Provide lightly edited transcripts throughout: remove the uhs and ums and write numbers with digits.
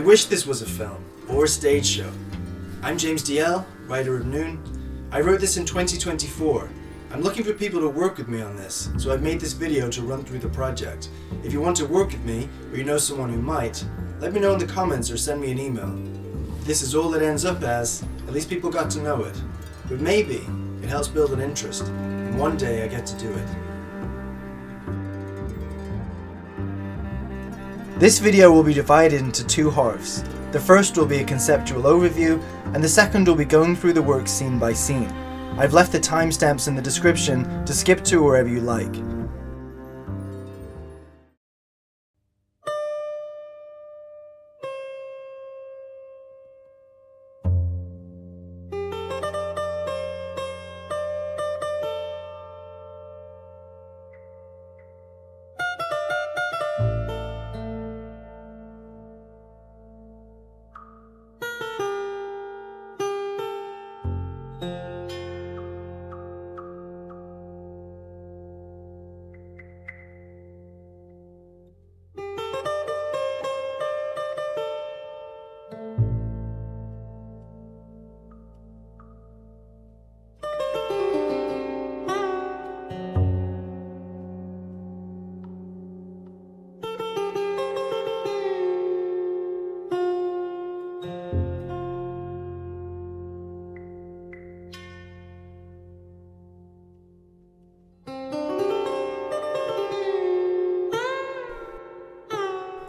wish this was a film, or a stage show. I'm James Dazell, writer of Nuun. I wrote this in 2024. I'm looking for people to work with me on this, so I've made this video to run through the project. If you want to work with me, or you know someone who might, let me know in the comments or send me an email. If this is all it ends up as, at least people got to know it. But maybe it helps build an interest, and one day I get to do it. This video will be divided into two halves. The first will be a conceptual overview, and the second will be going through the work scene by scene. I've left the timestamps in the description to skip to wherever you like.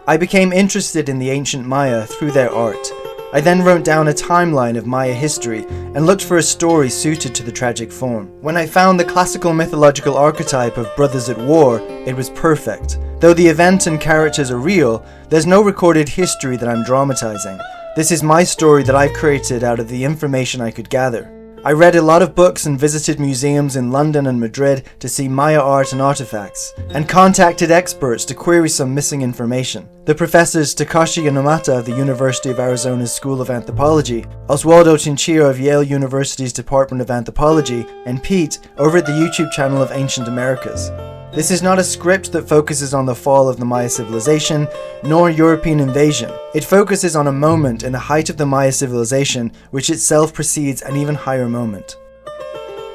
I became interested in the ancient Maya through their art. I then wrote down a timeline of Maya history and looked for a story suited to the tragic form. When I found the classical mythological archetype of brothers at war, it was perfect. Though the event and characters are real, there's no recorded history that I'm dramatizing. This is my story that I've created out of the information I could gather. I read a lot of books and visited museums in London and Madrid to see Maya art and artifacts, and contacted experts to query some missing information. The professors Takashi Yamamata of the University of Arizona's School of Anthropology, Oswaldo Chinchilla of Yale University's Department of Anthropology, and Pete over at the YouTube channel of Ancient Americas. This is not a script that focuses on the fall of the Maya civilization, nor European invasion. It focuses on a moment in the height of the Maya civilization, which itself precedes an even higher moment.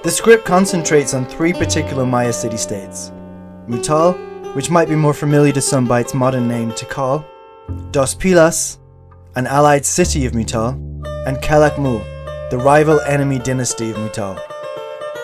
The script concentrates on three particular Maya city-states: Mutal, which might be more familiar to some by its modern name Tikal, Dos Pilas, an allied city of Mutal, and Calakmul, the rival enemy dynasty of Mutal.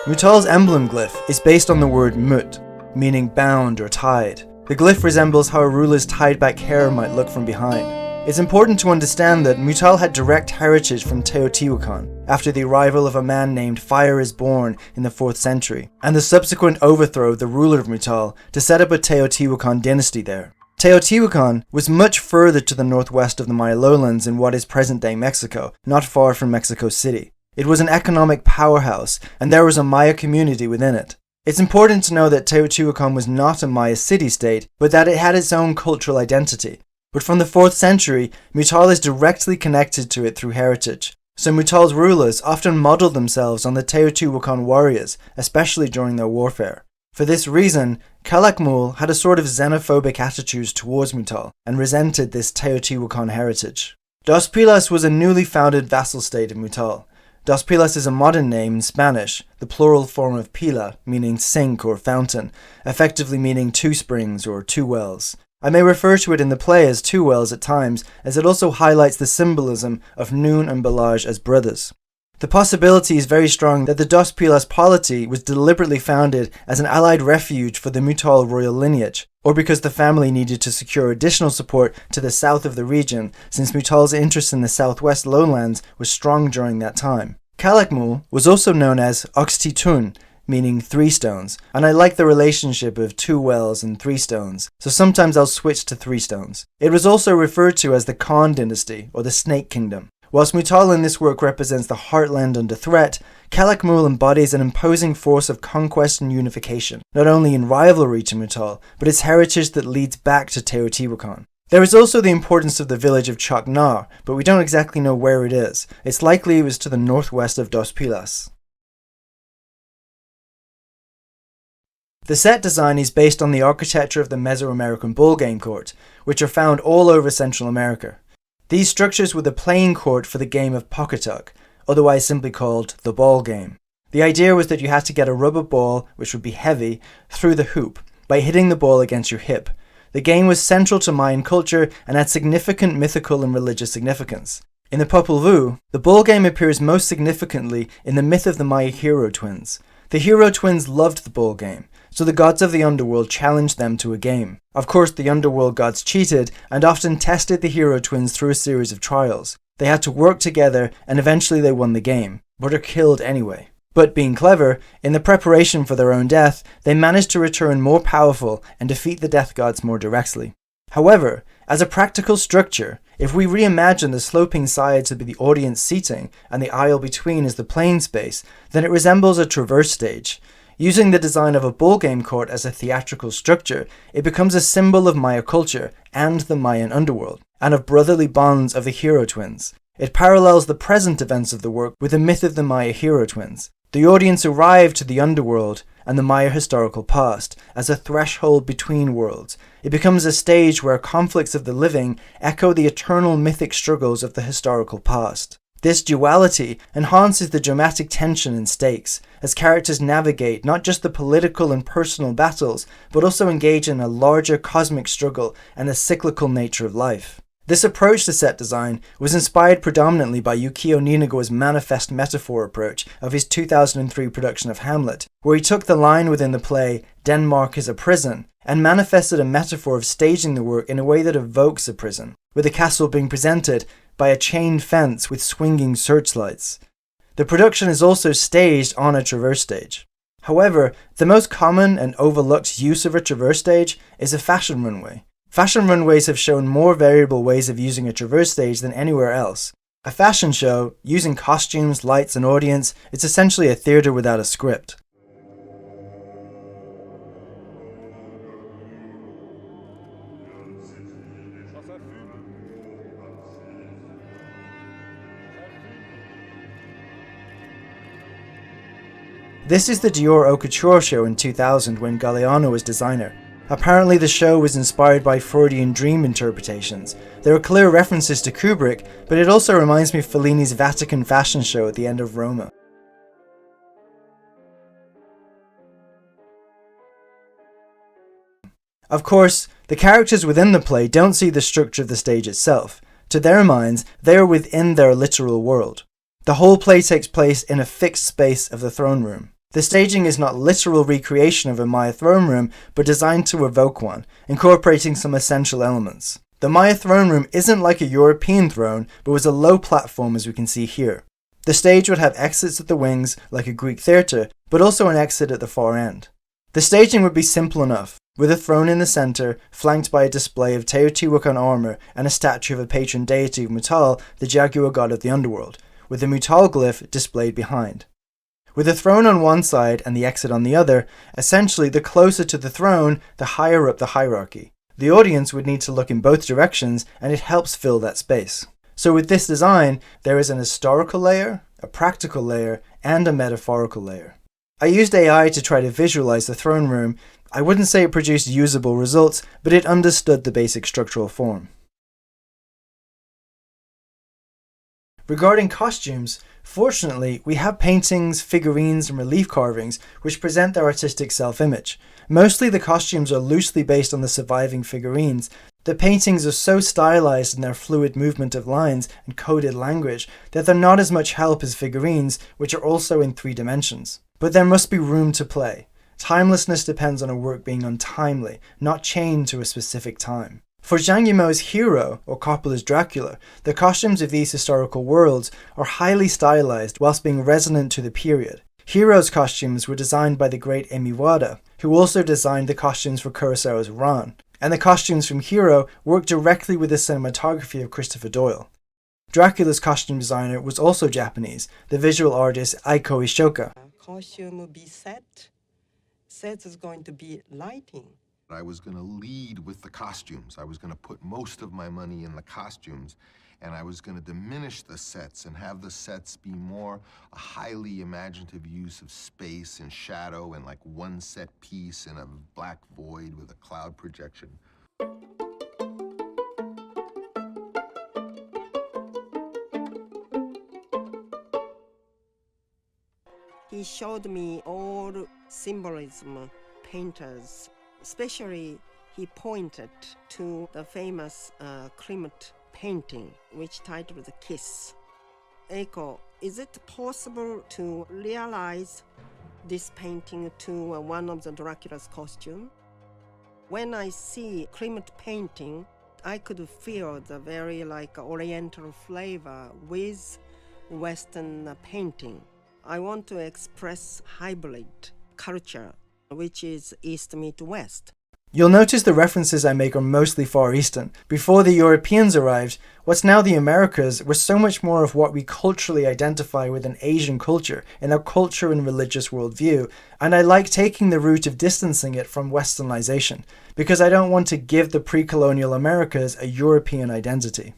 Mutal's emblem glyph is based on the word mut, meaning bound or tied. The glyph resembles how a ruler's tied back hair might look from behind. It's important to understand that Mutal had direct heritage from Teotihuacan, after the arrival of a man named Fire is Born in the 4th century, and the subsequent overthrow of the ruler of Mutal to set up a Teotihuacan dynasty there. Teotihuacan was much further to the northwest of the Maya lowlands in what is present-day Mexico, not far from Mexico City. It was an economic powerhouse, and there was a Maya community within it. It's important to know that Teotihuacan was not a Maya city-state, but that it had its own cultural identity. But from the 4th century, Mutal is directly connected to it through heritage. So Mutal's rulers often modeled themselves on the Teotihuacan warriors, especially during their warfare. For this reason, Calakmul had a sort of xenophobic attitude towards Mutal, and resented this Teotihuacan heritage. Dos Pilas was a newly founded vassal state of Mutal. Dos Pilas is a modern name in Spanish, the plural form of pila, meaning sink or fountain, effectively meaning two springs or two wells. I may refer to it in the play as two wells at times, as it also highlights the symbolism of Nuun and Balaj as brothers. The possibility is very strong that the Dos Pilas polity was deliberately founded as an allied refuge for the Mutal royal lineage, or because the family needed to secure additional support to the south of the region, since Mutal's interest in the southwest lowlands was strong during that time. Calakmul was also known as Oxtitun, meaning three stones, and I like the relationship of two wells and three stones, so sometimes I'll switch to three stones. It was also referred to as the Khan dynasty, or the Snake Kingdom. Whilst Mutal in this work represents the heartland under threat, Calakmul embodies an imposing force of conquest and unification, not only in rivalry to Mutal, but its heritage that leads back to Teotihuacan. There is also the importance of the village of Chacnar, but we don't exactly know where it is. It's likely it was to the northwest of Dos Pilas. The set design is based on the architecture of the Mesoamerican ball game court, which are found all over Central America. These structures were the playing court for the game of Pocketuck, otherwise simply called the ball game. The idea was that you had to get a rubber ball, which would be heavy, through the hoop by hitting the ball against your hip. The game was central to Mayan culture and had significant mythical and religious significance. In the Popol Vuh, the ball game appears most significantly in the myth of the Maya hero twins. The hero twins loved the ball game, so the gods of the underworld challenged them to a game. Of course, the underworld gods cheated and often tested the hero twins through a series of trials. They had to work together and eventually they won the game, but are killed anyway. But being clever, in the preparation for their own death, they managed to return more powerful and defeat the death gods more directly. However, as a practical structure, if we reimagine the sloping sides to be the audience seating and the aisle between as the playing space, then it resembles a traverse stage. Using the design of a ball game court as a theatrical structure, it becomes a symbol of Maya culture and the Mayan underworld, and of brotherly bonds of the hero twins. It parallels the present events of the work with the myth of the Maya hero twins. The audience arrived to the underworld and the Maya historical past as a threshold between worlds. It becomes a stage where conflicts of the living echo the eternal mythic struggles of the historical past. This duality enhances the dramatic tension and stakes, as characters navigate not just the political and personal battles, but also engage in a larger cosmic struggle and the cyclical nature of life. This approach to set design was inspired predominantly by Yukio Ninagawa's manifest metaphor approach of his 2003 production of Hamlet, where he took the line within the play, "Denmark is a prison," and manifested a metaphor of staging the work in a way that evokes a prison, with the castle being presented by a chain fence with swinging searchlights. The production is also staged on a traverse stage. However, the most common and overlooked use of a traverse stage is a fashion runway. Fashion runways have shown more variable ways of using a traverse stage than anywhere else. A fashion show, using costumes, lights, and audience, it's essentially a theatre without a script. This is the Dior Haute Couture show in 2000 when Galliano was designer. Apparently the show was inspired by Freudian dream interpretations. There are clear references to Kubrick, but it also reminds me of Fellini's Vatican fashion show at the end of Roma. Of course, the characters within the play don't see the structure of the stage itself. To their minds, they are within their literal world. The whole play takes place in a fixed space of the throne room. The staging is not literal recreation of a Maya throne room, but designed to evoke one, incorporating some essential elements. The Maya throne room isn't like a European throne, but was a low platform as we can see here. The stage would have exits at the wings, like a Greek theatre, but also an exit at the far end. The staging would be simple enough, with a throne in the centre, flanked by a display of Teotihuacan armour and a statue of a patron deity of Mutal, the jaguar god of the underworld, with the Mutal glyph displayed behind. With the throne on one side and the exit on the other, essentially the closer to the throne, the higher up the hierarchy. The audience would need to look in both directions, and it helps fill that space. So with this design, there is an historical layer, a practical layer, and a metaphorical layer. I used AI to try to visualize the throne room. I wouldn't say it produced usable results, but it understood the basic structural form. Regarding costumes, fortunately, we have paintings, figurines, and relief carvings which present their artistic self-image. Mostly the costumes are loosely based on the surviving figurines. The paintings are so stylized in their fluid movement of lines and coded language that they're not as much help as figurines, which are also in 3 dimensions. But there must be room to play. Timelessness depends on a work being untimely, not chained to a specific time. For Zhang Yimou's Hero, or Coppola's Dracula, the costumes of these historical worlds are highly stylized whilst being resonant to the period. Hero's costumes were designed by the great Emi Wada, who also designed the costumes for Kurosawa's Ran, and the costumes from Hero worked directly with the cinematography of Christopher Doyle. Dracula's costume designer was also Japanese, the visual artist Aiko Ishoka. Costume will be set is going to be lighting. I was going to lead with the costumes. I was going to put most of my money in the costumes, and I was going to diminish the sets and have the sets be more a highly imaginative use of space and shadow and like one set piece in a black void with a cloud projection. he showed me all symbolism painters. Especially, he pointed to the famous Klimt painting, which titled The Kiss. Eiko, is it possible to realize this painting to one of the Dracula's costume? When I see Klimt painting, I could feel the very oriental flavor with Western painting. I want to express hybrid culture, which is East meet West. You'll notice the references I make are mostly Far Eastern. Before the Europeans arrived, what's now the Americas was so much more of what we culturally identify with an Asian culture in our culture and religious worldview, and I like taking the route of distancing it from Westernization, because I don't want to give the pre-colonial Americas a European identity.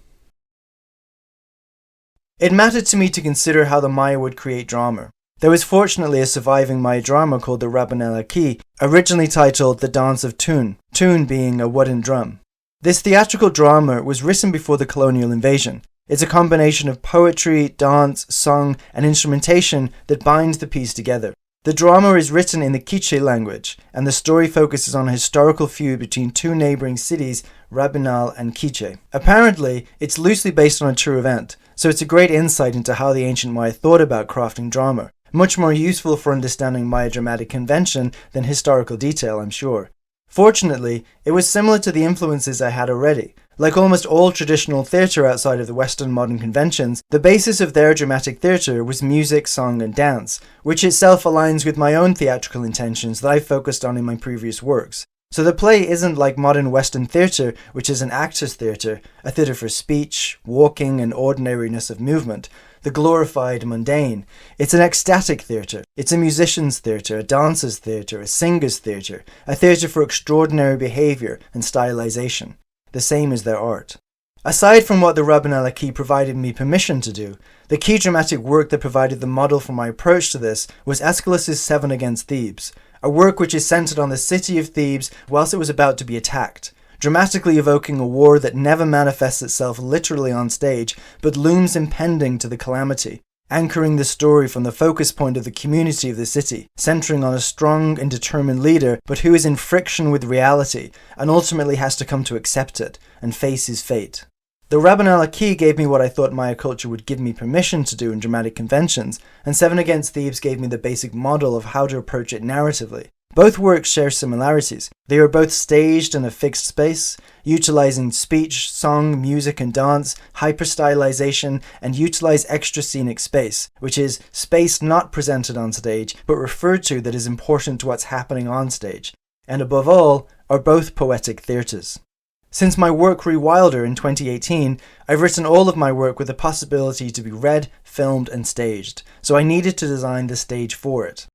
It mattered to me to consider how the Maya would create drama. There was fortunately a surviving Maya drama called the Rabanel-Aki, originally titled The Dance of Tune, tune being a wooden drum. This theatrical drama was written before the colonial invasion. It's a combination of poetry, dance, song, and instrumentation that binds the piece together. The drama is written in the Quiche language, and the story focuses on a historical feud between two neighbouring cities, Rabanal and Quiche. Apparently, it's loosely based on a true event, so it's a great insight into how the ancient Maya thought about crafting drama. Much more useful for understanding Maya dramatic convention than historical detail, I'm sure. Fortunately, it was similar to the influences I had already. Like almost all traditional theatre outside of the Western modern conventions, the basis of their dramatic theatre was music, song, and dance, which itself aligns with my own theatrical intentions that I focused on in my previous works. So the play isn't like modern Western theatre, which is an actor's theatre, a theatre for speech, walking, and ordinariness of movement, the glorified mundane. It's an ecstatic theatre. It's a musician's theatre, a dancer's theatre, a singer's theatre, a theatre for extraordinary behaviour and stylization, the same as their art. Aside from what the Rabanel-Aki provided me permission to do, the key dramatic work that provided the model for my approach to this was Aeschylus's Seven Against Thebes, a work which is centred on the city of Thebes whilst it was about to be attacked, dramatically evoking a war that never manifests itself literally on stage, but looms impending to the calamity, anchoring the story from the focus point of the community of the city, centering on a strong and determined leader, but who is in friction with reality, and ultimately has to come to accept it, and face his fate. The Rabanel-Aki gave me what I thought Maya culture would give me permission to do in dramatic conventions, and Seven Against Thebes gave me the basic model of how to approach it narratively. Both works share similarities. They are both staged in a fixed space, utilizing speech, song, music, and dance, hyper-stylization, and utilize extra scenic space, which is space not presented on stage, but referred to that is important to what's happening on stage, and above all, are both poetic theatres. Since my work grew wilder in 2018, I've written all of my work with the possibility to be read, filmed, and staged, so I needed to design the stage for it.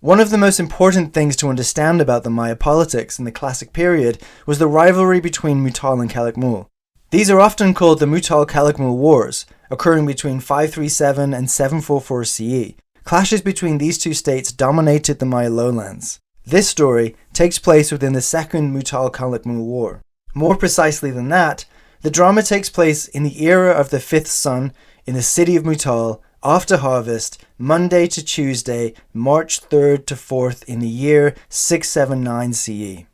One of the most important things to understand about the Maya politics in the classic period was the rivalry between Mutal and Calakmul. These are often called the Tikal-Calakmul Wars, occurring between 537 and 744 CE. Clashes between these two states dominated the Maya lowlands. This story takes place within the Second Tikal-Calakmul War. More precisely than that, the drama takes place in the era of the fifth sun in the city of Mutal, after harvest, Monday to Tuesday, March 3rd to 4th in the year 679 CE.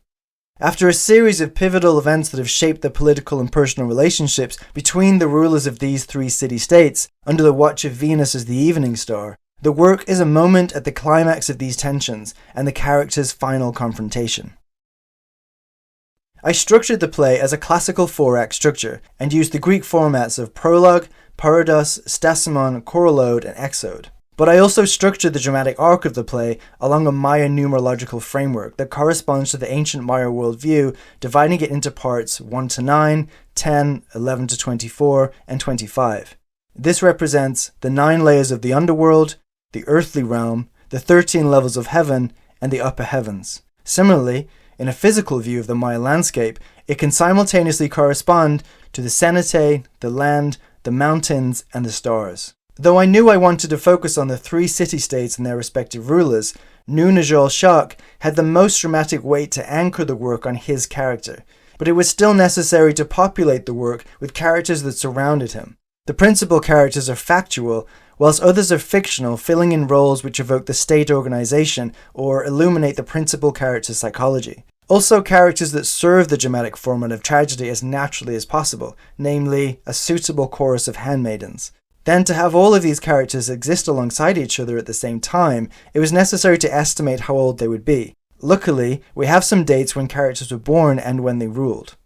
After a series of pivotal events that have shaped the political and personal relationships between the rulers of these three city-states, under the watch of Venus as the evening star, the work is a moment at the climax of these tensions and the characters' final confrontation. I structured the play as a classical four-act structure and used the Greek formats of Prologue, Parodos, Stasimon, Choral Ode, and Exode. But I also structured the dramatic arc of the play along a Maya numerological framework that corresponds to the ancient Maya worldview, dividing it into parts 1 to 9, 10, 11 to 24, and 25. This represents the 9 layers of the underworld, the earthly realm, the 13 levels of heaven, and the upper heavens. Similarly, in a physical view of the Maya landscape, it can simultaneously correspond to the cenote, the land, the mountains, and the stars. Though I knew I wanted to focus on the 3 city-states and their respective rulers, Nuun Shak had the most dramatic weight to anchor the work on his character, but it was still necessary to populate the work with characters that surrounded him. The principal characters are factual, whilst others are fictional, filling in roles which evoke the state organization or illuminate the principal character's psychology. Also, characters that serve the dramatic format of tragedy as naturally as possible, namely, a suitable chorus of handmaidens. Then, to have all of these characters exist alongside each other at the same time, it was necessary to estimate how old they would be. Luckily, we have some dates when characters were born and when they ruled.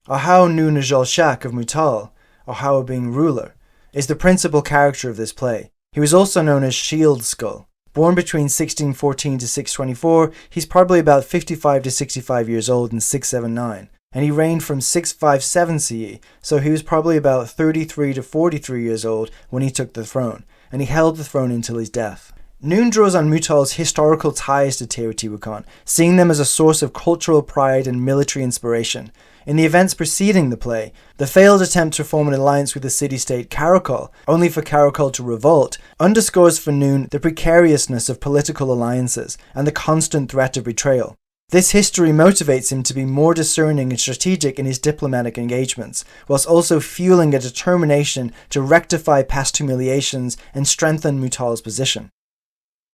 Ahau Nuun Shak of Mutal, Ahau being ruler, is the principal character of this play. He was also known as Shield Skull. Born between 1614 to 624, he's probably about 55 to 65 years old in 679, and he reigned from 657 CE, so he was probably about 33 to 43 years old when he took the throne, and he held the throne until his death. Nuun draws on Mutal's historical ties to Teotihuacan, seeing them as a source of cultural pride and military inspiration. In the events preceding the play, the failed attempt to form an alliance with the city-state Karakol, only for Karakol to revolt, underscores for Nuun the precariousness of political alliances and the constant threat of betrayal. This history motivates him to be more discerning and strategic in his diplomatic engagements, whilst also fueling a determination to rectify past humiliations and strengthen Mutal's position.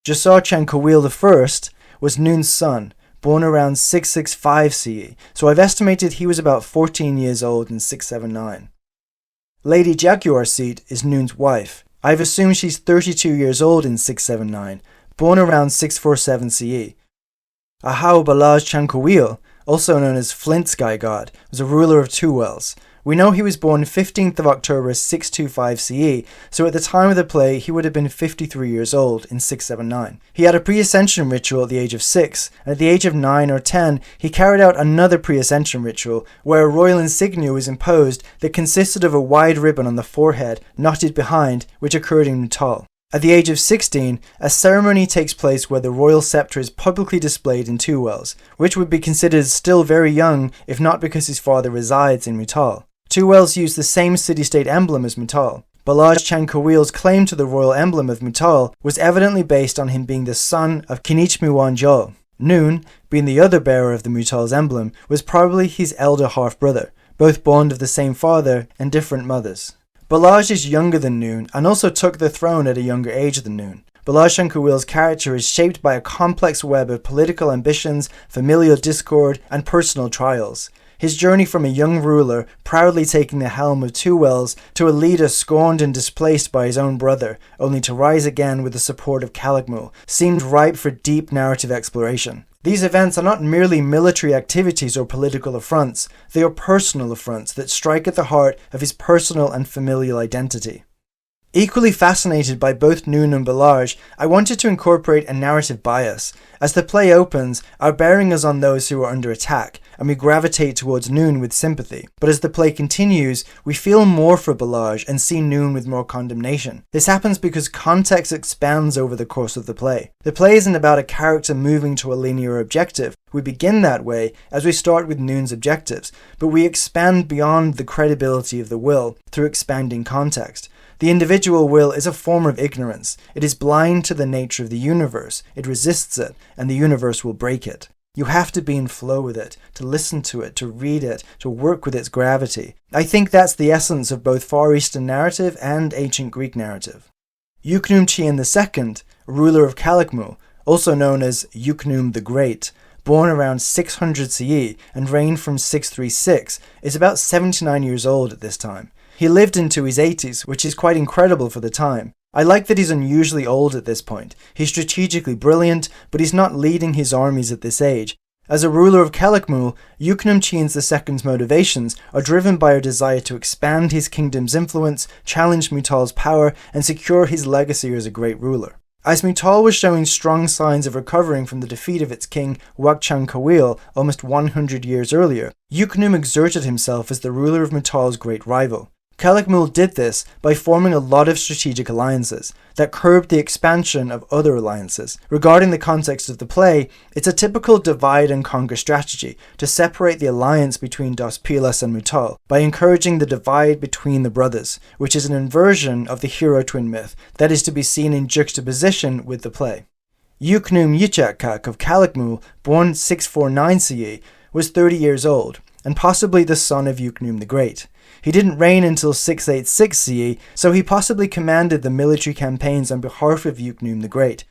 Jasar Chankawil I was Nuun's son, born around 665 CE, so I've estimated he was about 14 years old in 679. Lady Jaguar Seat is Nuun's wife. I've assumed she's 32 years old in 679, born around 647 CE. Ahau Balaj Chankawil, also known as Flint Sky God, was a ruler of two wells. We know he was born 15th of October 625 CE, so at the time of the play he would have been 53 years old in 679. He had a pre-ascension ritual at the age of 6, and at the age of 9 or 10 he carried out another pre-ascension ritual where a royal insignia was imposed that consisted of a wide ribbon on the forehead, knotted behind, which occurred in Mutal. At the age of 16, a ceremony takes place where the royal scepter is publicly displayed in Two Wells, which would be considered still very young if not because his father resides in Mutal. Two Wells use the same city-state emblem as Mutal. Balaj Chankawil's claim to the royal emblem of Mutal was evidently based on him being the son of Kinichmuwanjo. Nuun, being the other bearer of the Mutal's emblem, was probably his elder half-brother, both born of the same father and different mothers. Balaj is younger than Nuun and also took the throne at a younger age than Nuun. Balaj Chankawil's character is shaped by a complex web of political ambitions, familial discord, and personal trials. His journey from a young ruler, proudly taking the helm of Two Wells, to a leader scorned and displaced by his own brother, only to rise again with the support of Calakmul, seemed ripe for deep narrative exploration. These events are not merely military activities or political affronts, they are personal affronts that strike at the heart of his personal and familial identity. Equally fascinated by both Nuun and Balaj, I wanted to incorporate a narrative bias. As the play opens, our bearing is on those who are under attack, and we gravitate towards Nuun with sympathy. But as the play continues, we feel more for Balaj and see Nuun with more condemnation. This happens because context expands over the course of the play. The play isn't about a character moving to a linear objective. We begin that way as we start with Nuun's objectives, but we expand beyond the credibility of the will through expanding context. The individual will is a form of ignorance. It is blind to the nature of the universe. It resists it, and the universe will break it. You have to be in flow with it, to listen to it, to read it, to work with its gravity. I think that's the essence of both Far Eastern narrative and ancient Greek narrative. Uknum-Chien II, ruler of Calakmul, also known as Uknum the Great, born around 600 CE and reigned from 636, is about 79 years old at this time. He lived into his 80s, which is quite incredible for the time. I like that he's unusually old at this point. He's strategically brilliant, but he's not leading his armies at this age. As a ruler of Calakmul, Uknum-Chien II's motivations are driven by a desire to expand his kingdom's influence, challenge Mutal's power, and secure his legacy as a great ruler. As Mutal was showing strong signs of recovering from the defeat of its king Wagchankawil almost 100 years earlier, Uknum exerted himself as the ruler of Mutal's great rival. Calakmul did this by forming a lot of strategic alliances that curbed the expansion of other alliances. Regarding the context of the play, it's a typical divide and conquer strategy to separate the alliance between Dos Pilas and Mutal by encouraging the divide between the brothers, which is an inversion of the hero twin myth that is to be seen in juxtaposition with the play. Uknum Yichakak of Calakmul, born 649 CE, was 30 years old. and possibly the son of Nuun the Great. He didn't reign until 686 CE, so he possibly commanded the military campaigns on behalf of Nuun the Great.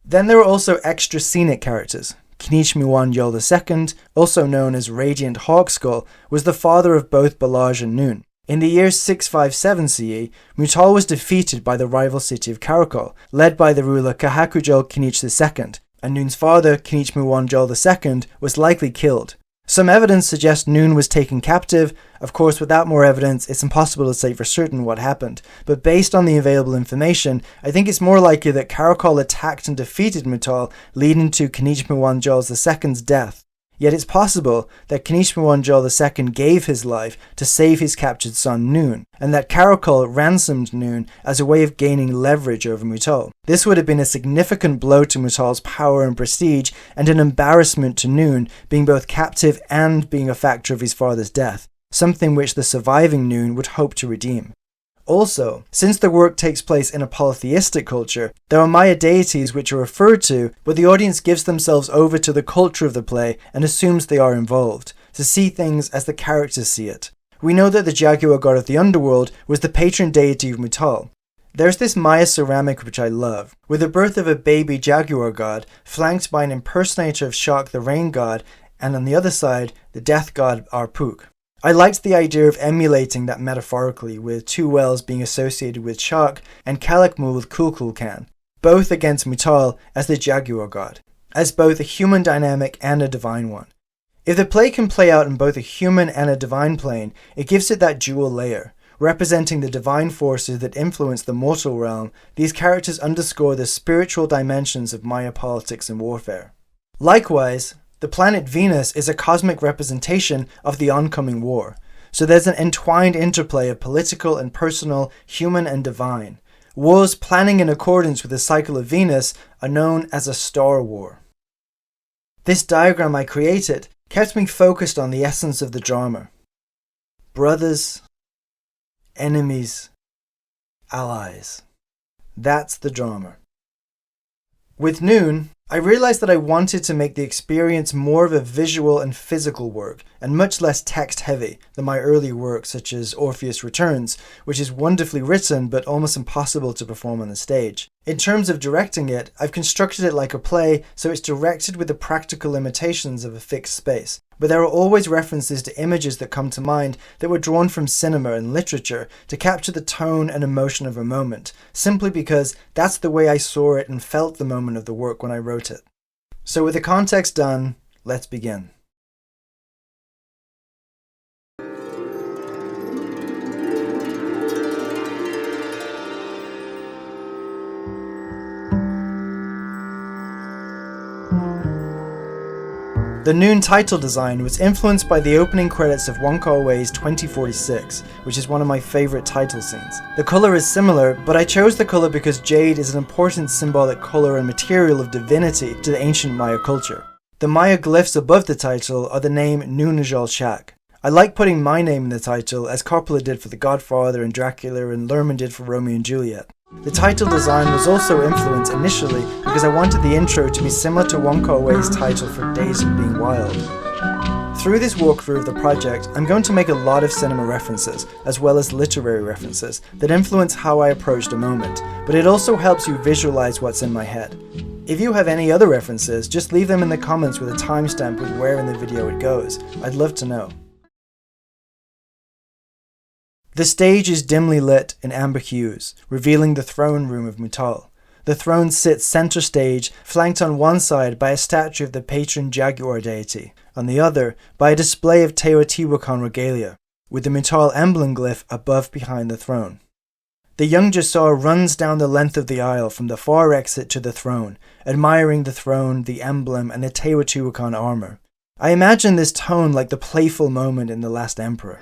Then there were also extra scenic characters. Knichmuwanjol II, also known as Radiant Hawkskull, was the father of both Balaj and Nuun. In the year 657 CE, Mutal was defeated by the rival city of Karakol, led by the ruler Kahakujol Knich II, and Nuun's father, Knichmuwanjol II, was likely killed. Some evidence suggests Nuun was taken captive. Of course, without more evidence, it's impossible to say for certain what happened, but based on the available information, I think it's more likely that Karakol attacked and defeated Mutal, leading to Knichmuwanjol II's death. Yet it's possible that Knichmuwanjol II gave his life to save his captured son Nuun, and that Karakol ransomed Nuun as a way of gaining leverage over Mutal. This would have been a significant blow to Mutal's power and prestige, and an embarrassment to Nuun, being both captive and being a factor of his father's death, something which the surviving Nuun would hope to redeem. Also, since the work takes place in a polytheistic culture, there are Maya deities which are referred to, but the audience gives themselves over to the culture of the play and assumes they are involved, to see things as the characters see it. We know that the jaguar god of the underworld was the patron deity of Mutal. There's this Maya ceramic which I love, with the birth of a baby jaguar god, flanked by an impersonator of Shak the rain god, and on the other side, the death god Arpuk. I liked the idea of emulating that metaphorically, with two wells being associated with Shak and Calakmul with Kukulkan, both against Mutal as the jaguar god, as both a human dynamic and a divine one. If the play can play out in both a human and a divine plane, it gives it that dual layer. Representing the divine forces that influence the mortal realm, these characters underscore the spiritual dimensions of Maya politics and warfare. Likewise, the planet Venus is a cosmic representation of the oncoming war, so there's an entwined interplay of political and personal, human and divine. Wars planning in accordance with the cycle of Venus are known as a star war. This diagram I created kept me focused on the essence of the drama. Brothers, enemies, allies. That's the drama. With Nuun, I realized that I wanted to make the experience more of a visual and physical work, and much less text-heavy than my earlier work such as Orpheus Returns, which is wonderfully written but almost impossible to perform on the stage. In terms of directing it, I've constructed it like a play, so it's directed with the practical limitations of a fixed space. But there are always references to images that come to mind that were drawn from cinema and literature to capture the tone and emotion of a moment, simply because that's the way I saw it and felt the moment of the work when I wrote it. So with the context done, let's begin. The Nuun title design was influenced by the opening credits of Wong Kar-wai's 2046, which is one of my favourite title scenes. The colour is similar, but I chose the colour because jade is an important symbolic colour and material of divinity to the ancient Maya culture. The Maya glyphs above the title are the name Nuun Shak. I like putting my name in the title, as Coppola did for The Godfather and Dracula and Lerman did for Romeo and Juliet. The title design was also influenced initially because I wanted the intro to be similar to Wong Kar-wai's title for Days of Being Wild. Through this walkthrough of the project, I'm going to make a lot of cinema references, as well as literary references, that influence how I approached a moment, but it also helps you visualize what's in my head. If you have any other references, just leave them in the comments with a timestamp with where in the video it goes. I'd love to know. The stage is dimly lit in amber hues, revealing the throne room of Mutal. The throne sits center stage, flanked on one side by a statue of the patron jaguar deity, on the other by a display of Teotihuacan regalia, with the Mutal emblem glyph above behind the throne. The young Jasar runs down the length of the aisle from the far exit to the throne, admiring the throne, the emblem, and the Teotihuacan armor. I imagine this tone like the playful moment in The Last Emperor.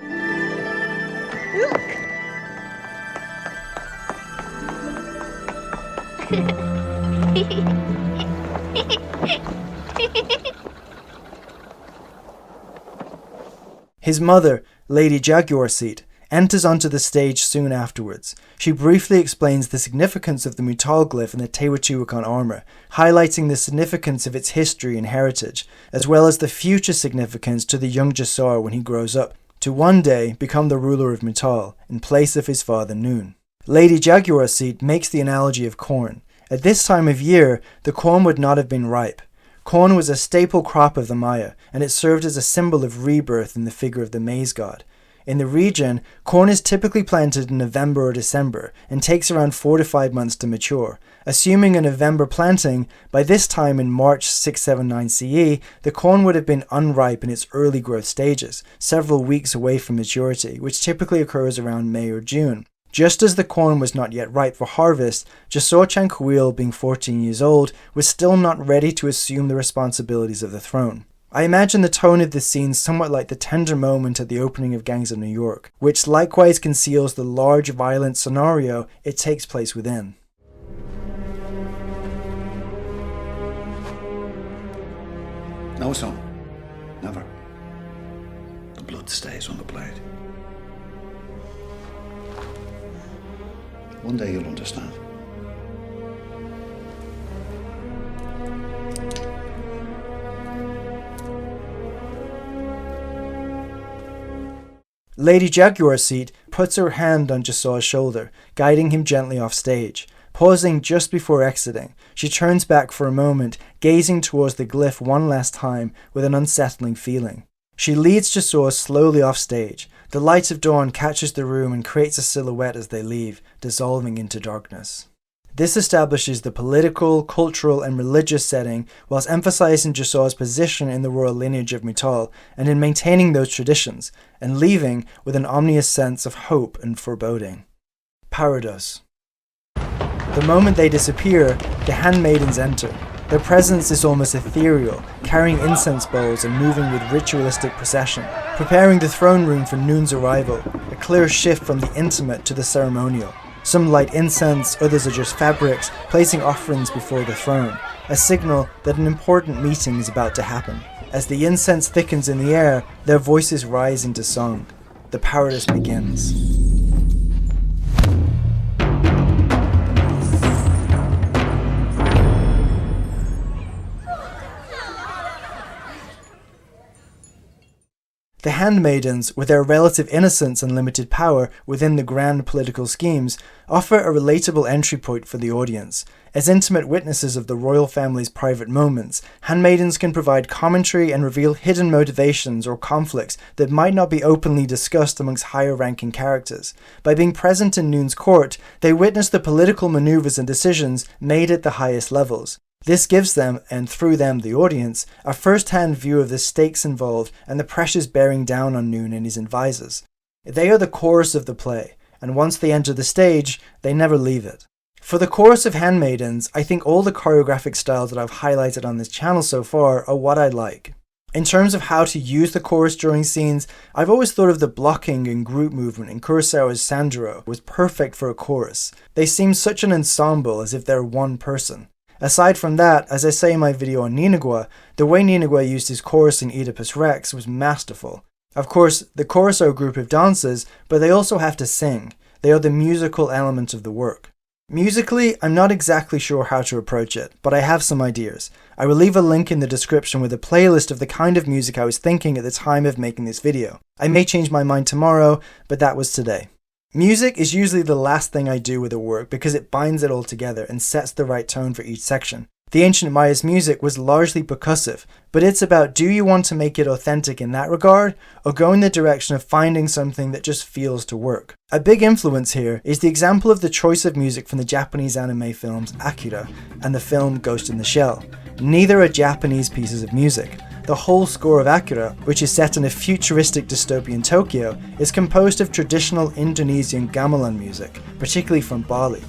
His mother, Lady Jaguar Seat, enters onto the stage soon afterwards. She briefly explains the significance of the Mutal glyph in the Teotihuacan armor, highlighting the significance of its history and heritage, as well as the future significance to the young Jasar when he grows up, to one day become the ruler of Mutal, in place of his father Nuun. Lady Jaguar Seat makes the analogy of corn. At this time of year, the corn would not have been ripe. Corn was a staple crop of the Maya, and it served as a symbol of rebirth in the figure of the maize god. In the region, corn is typically planted in November or December, and takes around 4 to 5 months to mature. Assuming a November planting, by this time in March 679 CE, the corn would have been unripe in its early growth stages, several weeks away from maturity, which typically occurs around May or June. Just as the corn was not yet ripe for harvest, Jasar Chancuil, being 14 years old, was still not ready to assume the responsibilities of the throne. I imagine the tone of this scene somewhat like the tender moment at the opening of Gangs of New York, which likewise conceals the large violent scenario it takes place within. No, son. Never. The blood stays on the blade. One day you'll understand. Lady Jaguar Seat puts her hand on Jasar's shoulder, guiding him gently off stage. Pausing just before exiting, she turns back for a moment, gazing towards the glyph one last time with an unsettling feeling. She leads Jasar slowly off stage. The light of dawn catches the room and creates a silhouette as they leave, dissolving into darkness. This establishes the political, cultural, and religious setting, whilst emphasizing Jasar's position in the royal lineage of Mutal and in maintaining those traditions, and leaving with an ominous sense of hope and foreboding. Parodos. The moment they disappear, the handmaidens enter. Their presence is almost ethereal, carrying incense bowls and moving with ritualistic procession, preparing the throne room for Nuun's arrival, a clear shift from the intimate to the ceremonial. Some light incense, others are just fabrics, placing offerings before the throne, a signal that an important meeting is about to happen. As the incense thickens in the air, their voices rise into song. The Parodos begins. The handmaidens, with their relative innocence and limited power within the grand political schemes, offer a relatable entry point for the audience. As intimate witnesses of the royal family's private moments, handmaidens can provide commentary and reveal hidden motivations or conflicts that might not be openly discussed amongst higher-ranking characters. By being present in Nuun's court, they witness the political maneuvers and decisions made at the highest levels. This gives them, and through them the audience, a first-hand view of the stakes involved and the pressures bearing down on Nuun and his advisors. They are the chorus of the play, and once they enter the stage, they never leave it. For the chorus of handmaidens, I think all the choreographic styles that I've highlighted on this channel so far are what I like. In terms of how to use the chorus during scenes, I've always thought of the blocking and group movement in Kurosawa's Sanjuro was perfect for a chorus. They seem such an ensemble, as if they're one person. Aside from that, as I say in my video on Ninigwa, the way Ninigwa used his chorus in Oedipus Rex was masterful. Of course, the chorus are a group of dancers, but they also have to sing. They are the musical element of the work. Musically, I'm not exactly sure how to approach it, but I have some ideas. I will leave a link in the description with a playlist of the kind of music I was thinking at the time of making this video. I may change my mind tomorrow, but that was today. Music is usually the last thing I do with a work because it binds it all together and sets the right tone for each section. The ancient Maya's music was largely percussive, but it's about, do you want to make it authentic in that regard, or go in the direction of finding something that just feels to work? A big influence here is the example of the choice of music from the Japanese anime films Akira and the film Ghost in the Shell. Neither are Japanese pieces of music. The whole score of Akira, which is set in a futuristic dystopian Tokyo, is composed of traditional Indonesian gamelan music, particularly from Bali.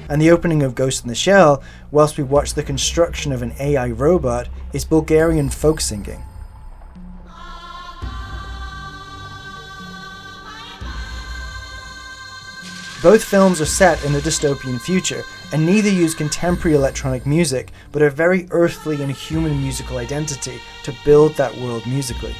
And the opening of Ghost in the Shell, whilst we watch the construction of an AI robot, is Bulgarian folk singing. Both films are set in a dystopian future, and neither use contemporary electronic music, but a very earthly and human musical identity to build that world musically.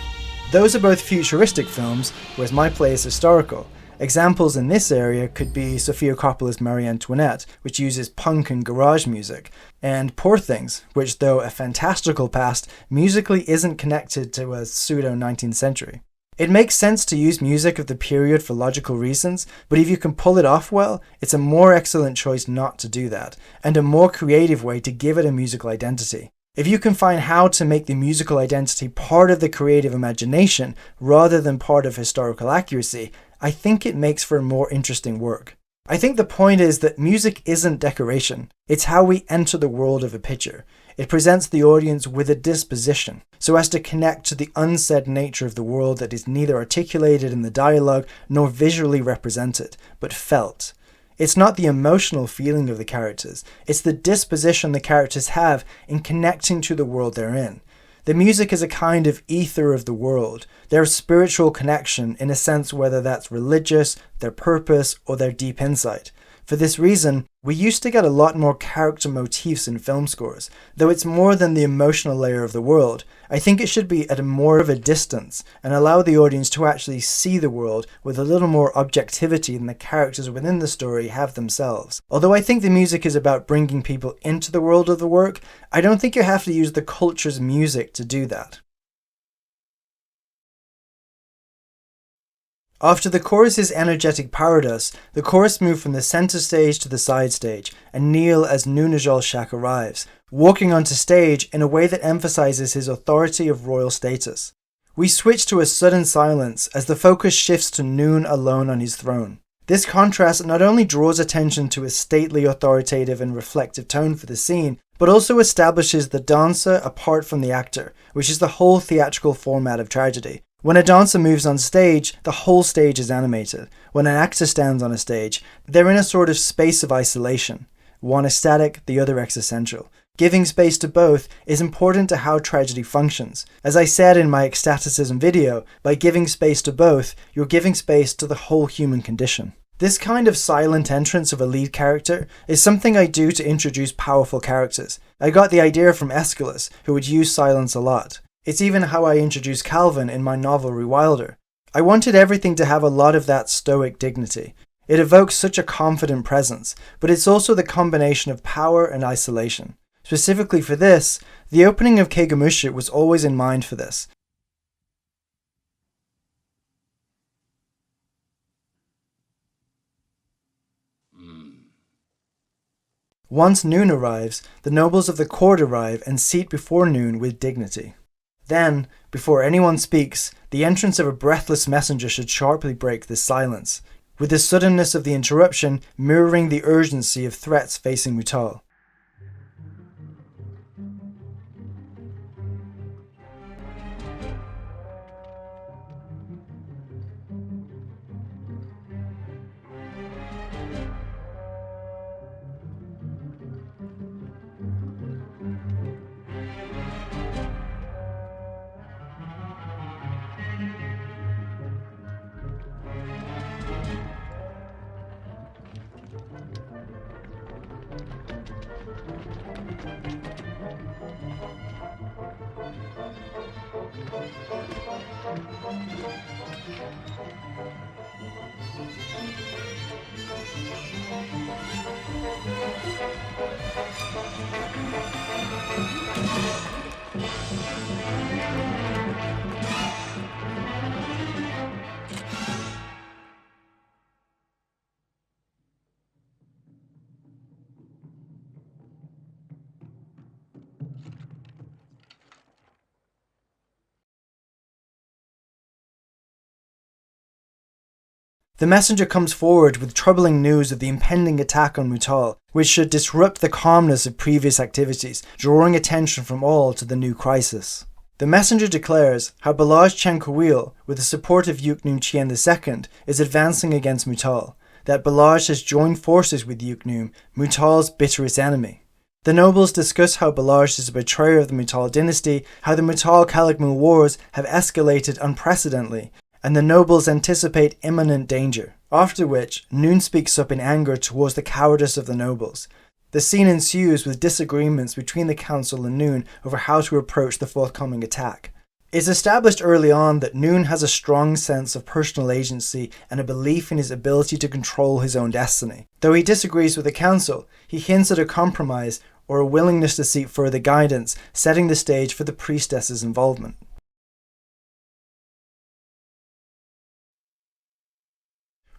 Those are both futuristic films, whereas my play is historical. Examples in this area could be Sofia Coppola's Marie Antoinette, which uses punk and garage music, and Poor Things, which, though a fantastical past, musically isn't connected to a pseudo-19th century. It makes sense to use music of the period for logical reasons, but if you can pull it off well, it's a more excellent choice not to do that, and a more creative way to give it a musical identity. If you can find how to make the musical identity part of the creative imagination rather than part of historical accuracy, I think it makes for a more interesting work. I think the point is that music isn't decoration. It's how we enter the world of a picture. It presents the audience with a disposition, so as to connect to the unsaid nature of the world that is neither articulated in the dialogue nor visually represented, but felt. It's not the emotional feeling of the characters, it's the disposition the characters have in connecting to the world they're in. The music is a kind of ether of the world, their spiritual connection in a sense, whether that's religious, their purpose, or their deep insight. For this reason, we used to get a lot more character motifs in film scores. Though it's more than the emotional layer of the world, I think it should be at a more of a distance and allow the audience to actually see the world with a little more objectivity than the characters within the story have themselves. Although I think the music is about bringing people into the world of the work, I don't think you have to use the culture's music to do that. After the chorus's energetic Parodos, the chorus moved from the centre stage to the side stage and kneel as Nuun Shak arrives, walking onto stage in a way that emphasises his authority of royal status. We switch to a sudden silence as the focus shifts to Nuun alone on his throne. This contrast not only draws attention to his stately, authoritative and reflective tone for the scene, but also establishes the dancer apart from the actor, which is the whole theatrical format of tragedy. When a dancer moves on stage, the whole stage is animated. When an actor stands on a stage, they're in a sort of space of isolation. One is static, the other existential. Giving space to both is important to how tragedy functions. As I said in my ecstaticism video, by giving space to both, you're giving space to the whole human condition. This kind of silent entrance of a lead character is something I do to introduce powerful characters. I got the idea from Aeschylus, who would use silence a lot. It's even how I introduced Calvin in my novel Rewilder. I wanted everything to have a lot of that stoic dignity. It evokes such a confident presence, but it's also the combination of power and isolation. Specifically for this, the opening of Kegamusha was always in mind for this. Once Nuun arrives, the nobles of the court arrive and seat before Nuun with dignity. Then, before anyone speaks, the entrance of a breathless messenger should sharply break this silence, with the suddenness of the interruption mirroring the urgency of threats facing Mutal. The messenger comes forward with troubling news of the impending attack on Mutal, which should disrupt the calmness of previous activities, drawing attention from all to the new crisis. The messenger declares how Balazs Chenkawil, with the support of Yuknum Chien II, is advancing against Mutal, that Balazs has joined forces with Yuknum, Mutal's bitterest enemy. The nobles discuss how Balazs is a betrayer of the Mutal dynasty, how the Tikal-Calakmul wars have escalated unprecedentedly, and the nobles anticipate imminent danger, after which Nuun speaks up in anger towards the cowardice of the nobles. The scene ensues with disagreements between the council and Nuun over how to approach the forthcoming attack. It's established early on that Nuun has a strong sense of personal agency and a belief in his ability to control his own destiny. Though he disagrees with the council, he hints at a compromise or a willingness to seek further guidance, setting the stage for the priestess's involvement.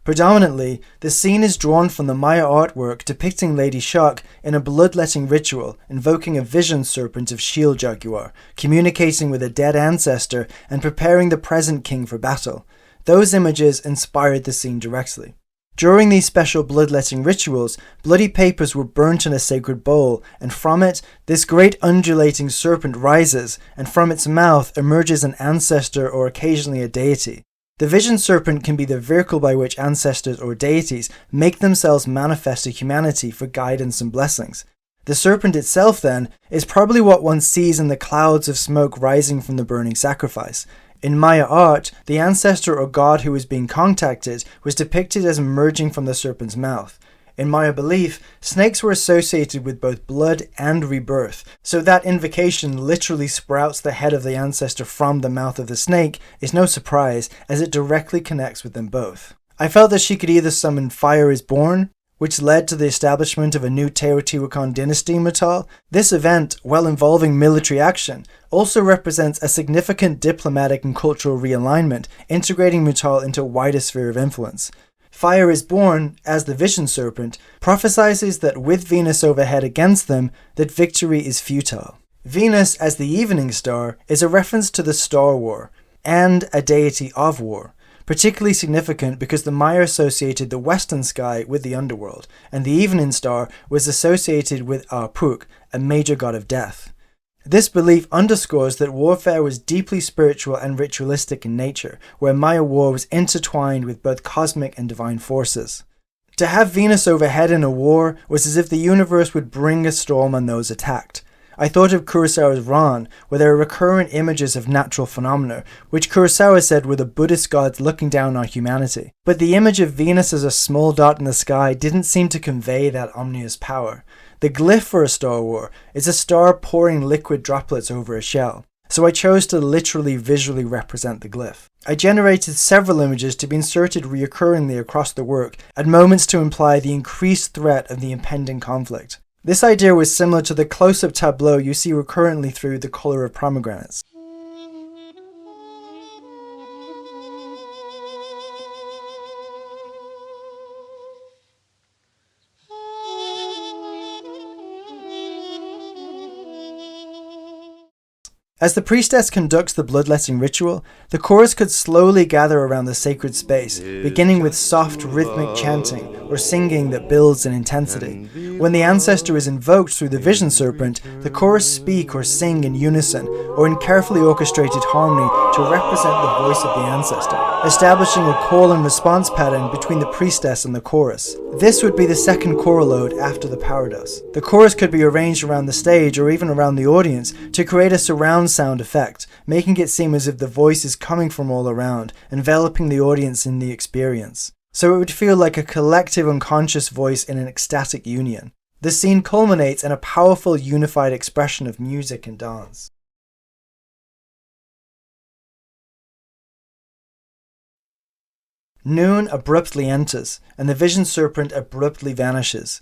Predominantly, the scene is drawn from the Maya artwork depicting Lady Shock in a bloodletting ritual invoking a vision serpent of shield jaguar, communicating with a dead ancestor and preparing the present king for battle. Those images inspired the scene directly. During these special bloodletting rituals, bloody papers were burnt in a sacred bowl, and from it, this great undulating serpent rises, and from its mouth emerges an ancestor or occasionally a deity. The vision serpent can be the vehicle by which ancestors or deities make themselves manifest to humanity for guidance and blessings. The serpent itself, then, is probably what one sees in the clouds of smoke rising from the burning sacrifice. In Maya art, the ancestor or god who was being contacted was depicted as emerging from the serpent's mouth. In Maya belief, snakes were associated with both blood and rebirth, so that invocation literally sprouts the head of the ancestor from the mouth of the snake is no surprise, as it directly connects with them both. I felt that she could either summon Fire is Born, which led to the establishment of a new Teotihuacan dynasty in Matal. This event, while involving military action, also represents a significant diplomatic and cultural realignment, integrating Matal into a wider sphere of influence. Fire is Born, as the vision serpent, prophesies that with Venus overhead against them, that victory is futile. Venus, as the evening star, is a reference to the Star War, and a deity of war, particularly significant because the Maya associated the western sky with the underworld, and the evening star was associated with Apuk, a major god of death. This belief underscores that warfare was deeply spiritual and ritualistic in nature, where Maya war was intertwined with both cosmic and divine forces. To have Venus overhead in a war was as if the universe would bring a storm on those attacked. I thought of Kurosawa's Ran, where there are recurrent images of natural phenomena, which Kurosawa said were the Buddhist gods looking down on humanity. But the image of Venus as a small dot in the sky didn't seem to convey that ominous power. The glyph for a Star War is a star pouring liquid droplets over a shell, so I chose to literally visually represent the glyph. I generated several images to be inserted reoccurringly across the work at moments to imply the increased threat of the impending conflict. This idea was similar to the close-up tableau you see recurrently through The Color of Pomegranates. As the priestess conducts the bloodletting ritual, the chorus could slowly gather around the sacred space, beginning with soft rhythmic chanting or singing that builds in intensity. When the ancestor is invoked through the vision serpent, the chorus speak or sing in unison or in carefully orchestrated harmony to represent the voice of the ancestor, establishing a call and response pattern between the priestess and the chorus. This would be the second choral ode after the Parodos. The chorus could be arranged around the stage or even around the audience to create a surround sound effect, making it seem as if the voice is coming from all around, enveloping the audience in the experience. So it would feel like a collective unconscious voice in an ecstatic union. The scene culminates in a powerful unified expression of music and dance. Nuun abruptly enters, and the vision serpent abruptly vanishes.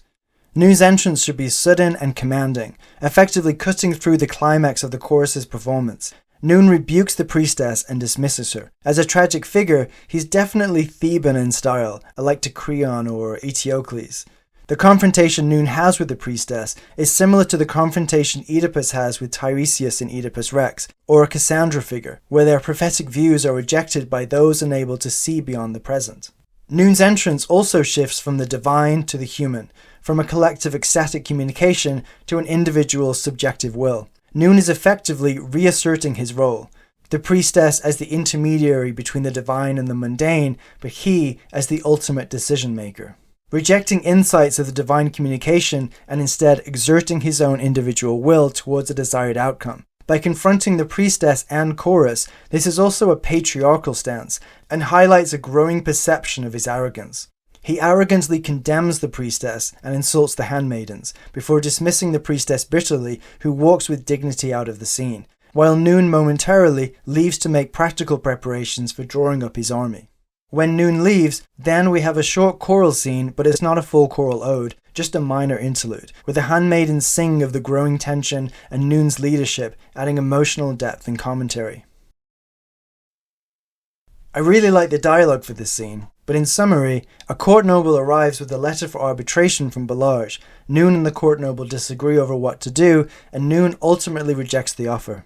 Nuun's entrance should be sudden and commanding, effectively cutting through the climax of the chorus's performance. Nuun rebukes the priestess and dismisses her. As a tragic figure, he's definitely Theban in style, alike to Creon or Eteocles. The confrontation Nuun has with the priestess is similar to the confrontation Oedipus has with Tiresias in Oedipus Rex, or a Cassandra figure, where their prophetic views are rejected by those unable to see beyond the present. Nuun's entrance also shifts from the divine to the human, from a collective ecstatic communication to an individual's subjective will. Nuun is effectively reasserting his role, the priestess as the intermediary between the divine and the mundane, but he as the ultimate decision maker. Rejecting insights of the divine communication and instead exerting his own individual will towards a desired outcome. By confronting the priestess and chorus, this is also a patriarchal stance and highlights a growing perception of his arrogance. He arrogantly condemns the priestess and insults the handmaidens, before dismissing the priestess bitterly, who walks with dignity out of the scene. while Nuun momentarily leaves to make practical preparations for drawing up his army. When Nuun leaves, then we have a short choral scene, but it's not a full choral ode, just a minor interlude, with the handmaidens sing of the growing tension and Nuun's leadership, adding emotional depth and commentary. I really like the dialogue for this scene, but in summary, a court noble arrives with a letter for arbitration from Balazs. Nuun and the court noble disagree over what to do, and Nuun ultimately rejects the offer.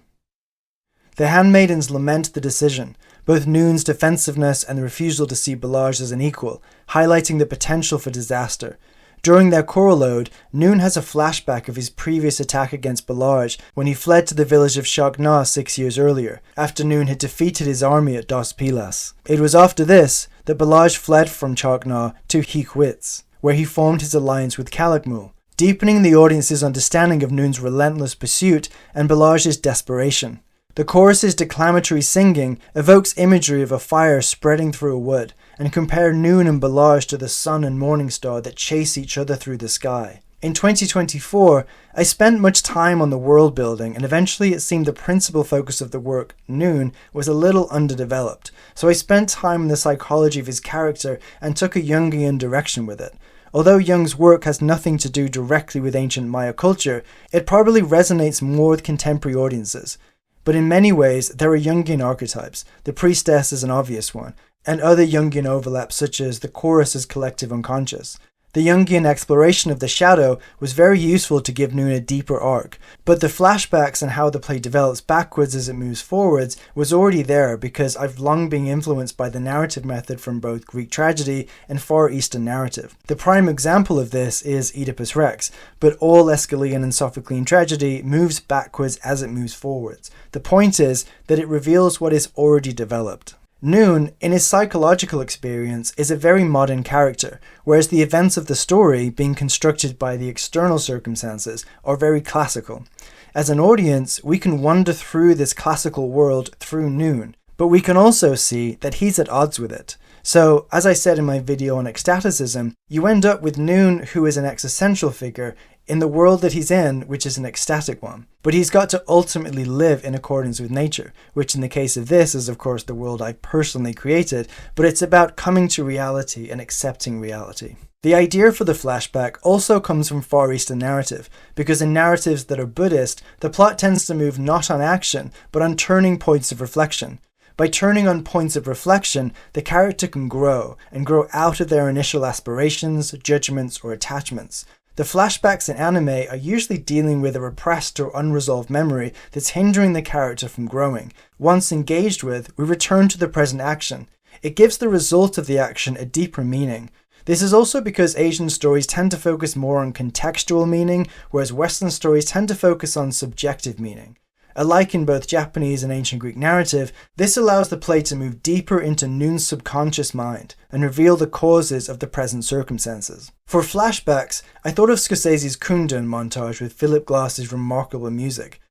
The handmaidens lament the decision, both Nuun's defensiveness and the refusal to see Balazs as an equal, highlighting the potential for disaster. During their choral ode, Nuun has a flashback of his previous attack against Balazs when he fled to the village of Shagna 6 years earlier, after Nuun had defeated his army at Dos Pilas. It was after this that Balazs fled from Shagna to Higwitz, where he formed his alliance with Calakmul, deepening the audience's understanding of Nuun's relentless pursuit and Balazs' desperation. The chorus's declamatory singing evokes imagery of a fire spreading through a wood, and compare Nuun and Balazs to the sun and morning star that chase each other through the sky. In 2024, I spent much time on the world building, and eventually it seemed the principal focus of the work, Nuun, was a little underdeveloped, so I spent time in the psychology of his character and took a Jungian direction with it. Although Jung's work has nothing to do directly with ancient Maya culture, it probably resonates more with contemporary audiences. But in many ways, there are Jungian archetypes. The priestess is an obvious one, and other Jungian overlaps such as the chorus's collective unconscious. The Jungian exploration of the shadow was very useful to give Nuun a deeper arc, but the flashbacks and how the play develops backwards as it moves forwards was already there because I've long been influenced by the narrative method from both Greek tragedy and Far Eastern narrative. The prime example of this is Oedipus Rex, but all Aeschylean and Sophoclean tragedy moves backwards as it moves forwards. The point is that it reveals what is already developed. Nuun, in his psychological experience, is a very modern character, whereas the events of the story, being constructed by the external circumstances, are very classical. As an audience, we can wander through this classical world through Nuun, but we can also see that he's at odds with it. So, as I said in my video on ecstaticism, you end up with Nuun, who is an existential figure, in the world that he's in, which is an ecstatic one. But he's got to ultimately live in accordance with nature, which in the case of this is of course the world I personally created, but it's about coming to reality and accepting reality. The idea for the flashback also comes from Far Eastern narrative, because in narratives that are Buddhist, the plot tends to move not on action, but on turning points of reflection. By turning on points of reflection, the character can grow, and grow out of their initial aspirations, judgments, or attachments. The flashbacks in anime are usually dealing with a repressed or unresolved memory that's hindering the character from growing. Once engaged with, we return to the present action. It gives the result of the action a deeper meaning. This is also because Asian stories tend to focus more on contextual meaning, whereas Western stories tend to focus on subjective meaning. Alike in both Japanese and ancient Greek narrative, this allows the play to move deeper into Nuun's subconscious mind and reveal the causes of the present circumstances. For flashbacks, I thought of Scorsese's Kundun montage with Philip Glass's remarkable music.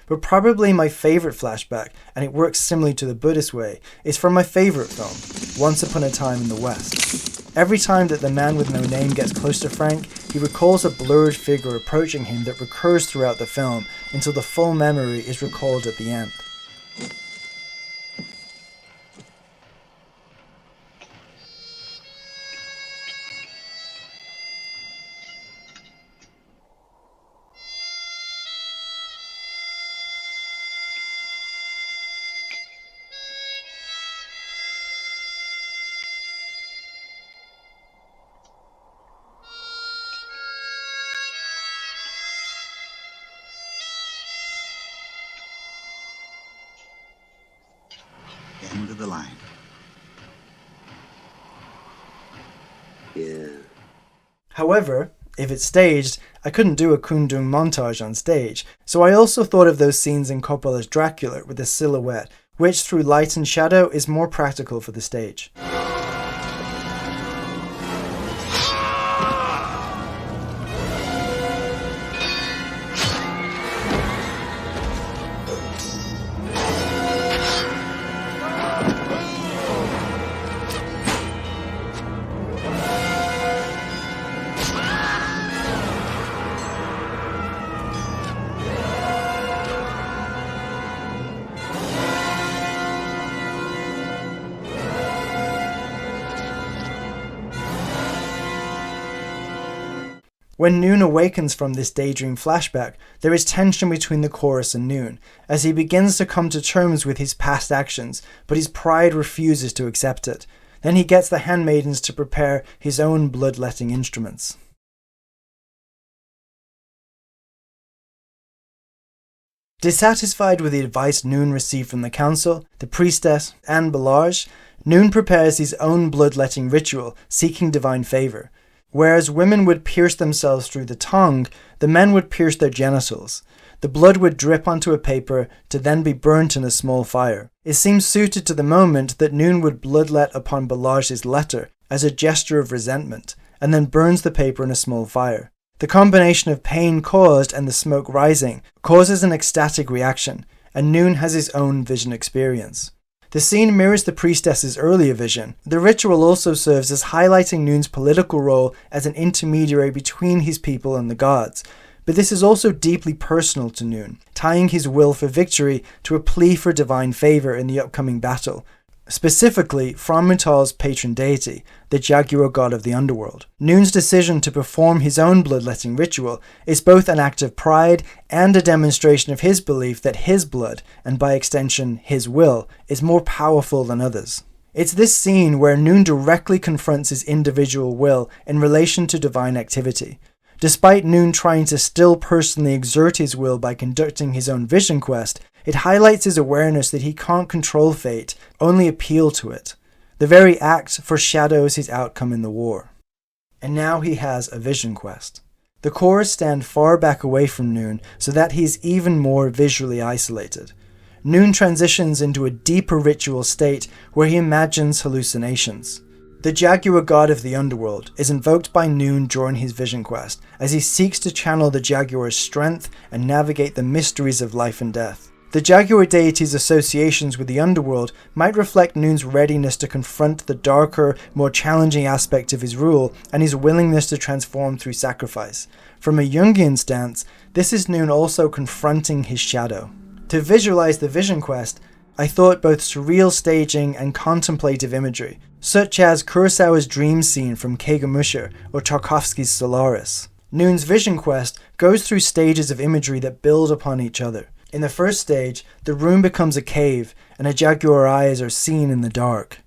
But probably my favourite flashback, and it works similarly to the Buddhist way, is from my favourite film, Once Upon a Time in the West. Every time that the man with no name gets close to Frank, he recalls a blurred figure approaching him that recurs throughout the film until the full memory is recalled at the end. End of the line. Yeah. However, if it's staged, I couldn't do a Kundung montage on stage, so I also thought of those scenes in Coppola's Dracula with the silhouette, which through light and shadow is more practical for the stage. When Nuun awakens from this daydream flashback, there is tension between the chorus and Nuun, as he begins to come to terms with his past actions, but his pride refuses to accept it. Then he gets the handmaidens to prepare his own bloodletting instruments. Dissatisfied with the advice Nuun received from the council, the priestess, and Balazs, Nuun prepares his own bloodletting ritual, seeking divine favour. Whereas women would pierce themselves through the tongue, the men would pierce their genitals. The blood would drip onto a paper to then be burnt in a small fire. It seems suited to the moment that Nuun would bloodlet upon Balazs' letter as a gesture of resentment, and then burns the paper in a small fire. The combination of pain caused and the smoke rising causes an ecstatic reaction, and Nuun has his own vision experience. The scene mirrors the priestess's earlier vision. The ritual also serves as highlighting Nuun's political role as an intermediary between his people and the gods. But this is also deeply personal to Nuun, tying his will for victory to a plea for divine favour in the upcoming battle, specifically from Mutal's patron deity, the jaguar god of the underworld. Nuun's decision to perform his own bloodletting ritual is both an act of pride and a demonstration of his belief that his blood, and by extension his will, is more powerful than others. It's this scene where Nuun directly confronts his individual will in relation to divine activity. Despite Nuun trying to still personally exert his will by conducting his own vision quest, it highlights his awareness that he can't control fate, only appeal to it. The very act foreshadows his outcome in the war. And now he has a vision quest. The chorus stand far back away from Nuun so that he is even more visually isolated. Nuun transitions into a deeper ritual state where he imagines hallucinations. The jaguar god of the underworld is invoked by Nuun during his vision quest as he seeks to channel the jaguar's strength and navigate the mysteries of life and death. The jaguar deity's associations with the underworld might reflect Nuun's readiness to confront the darker, more challenging aspect of his rule and his willingness to transform through sacrifice. From a Jungian stance, this is Nuun also confronting his shadow. To visualize the vision quest, I thought both surreal staging and contemplative imagery, such as Kurosawa's dream scene from Kagemusha or Tarkovsky's Solaris. Nuun's vision quest goes through stages of imagery that build upon each other. In the first stage, the room becomes a cave, and a jaguar eyes are seen in the dark.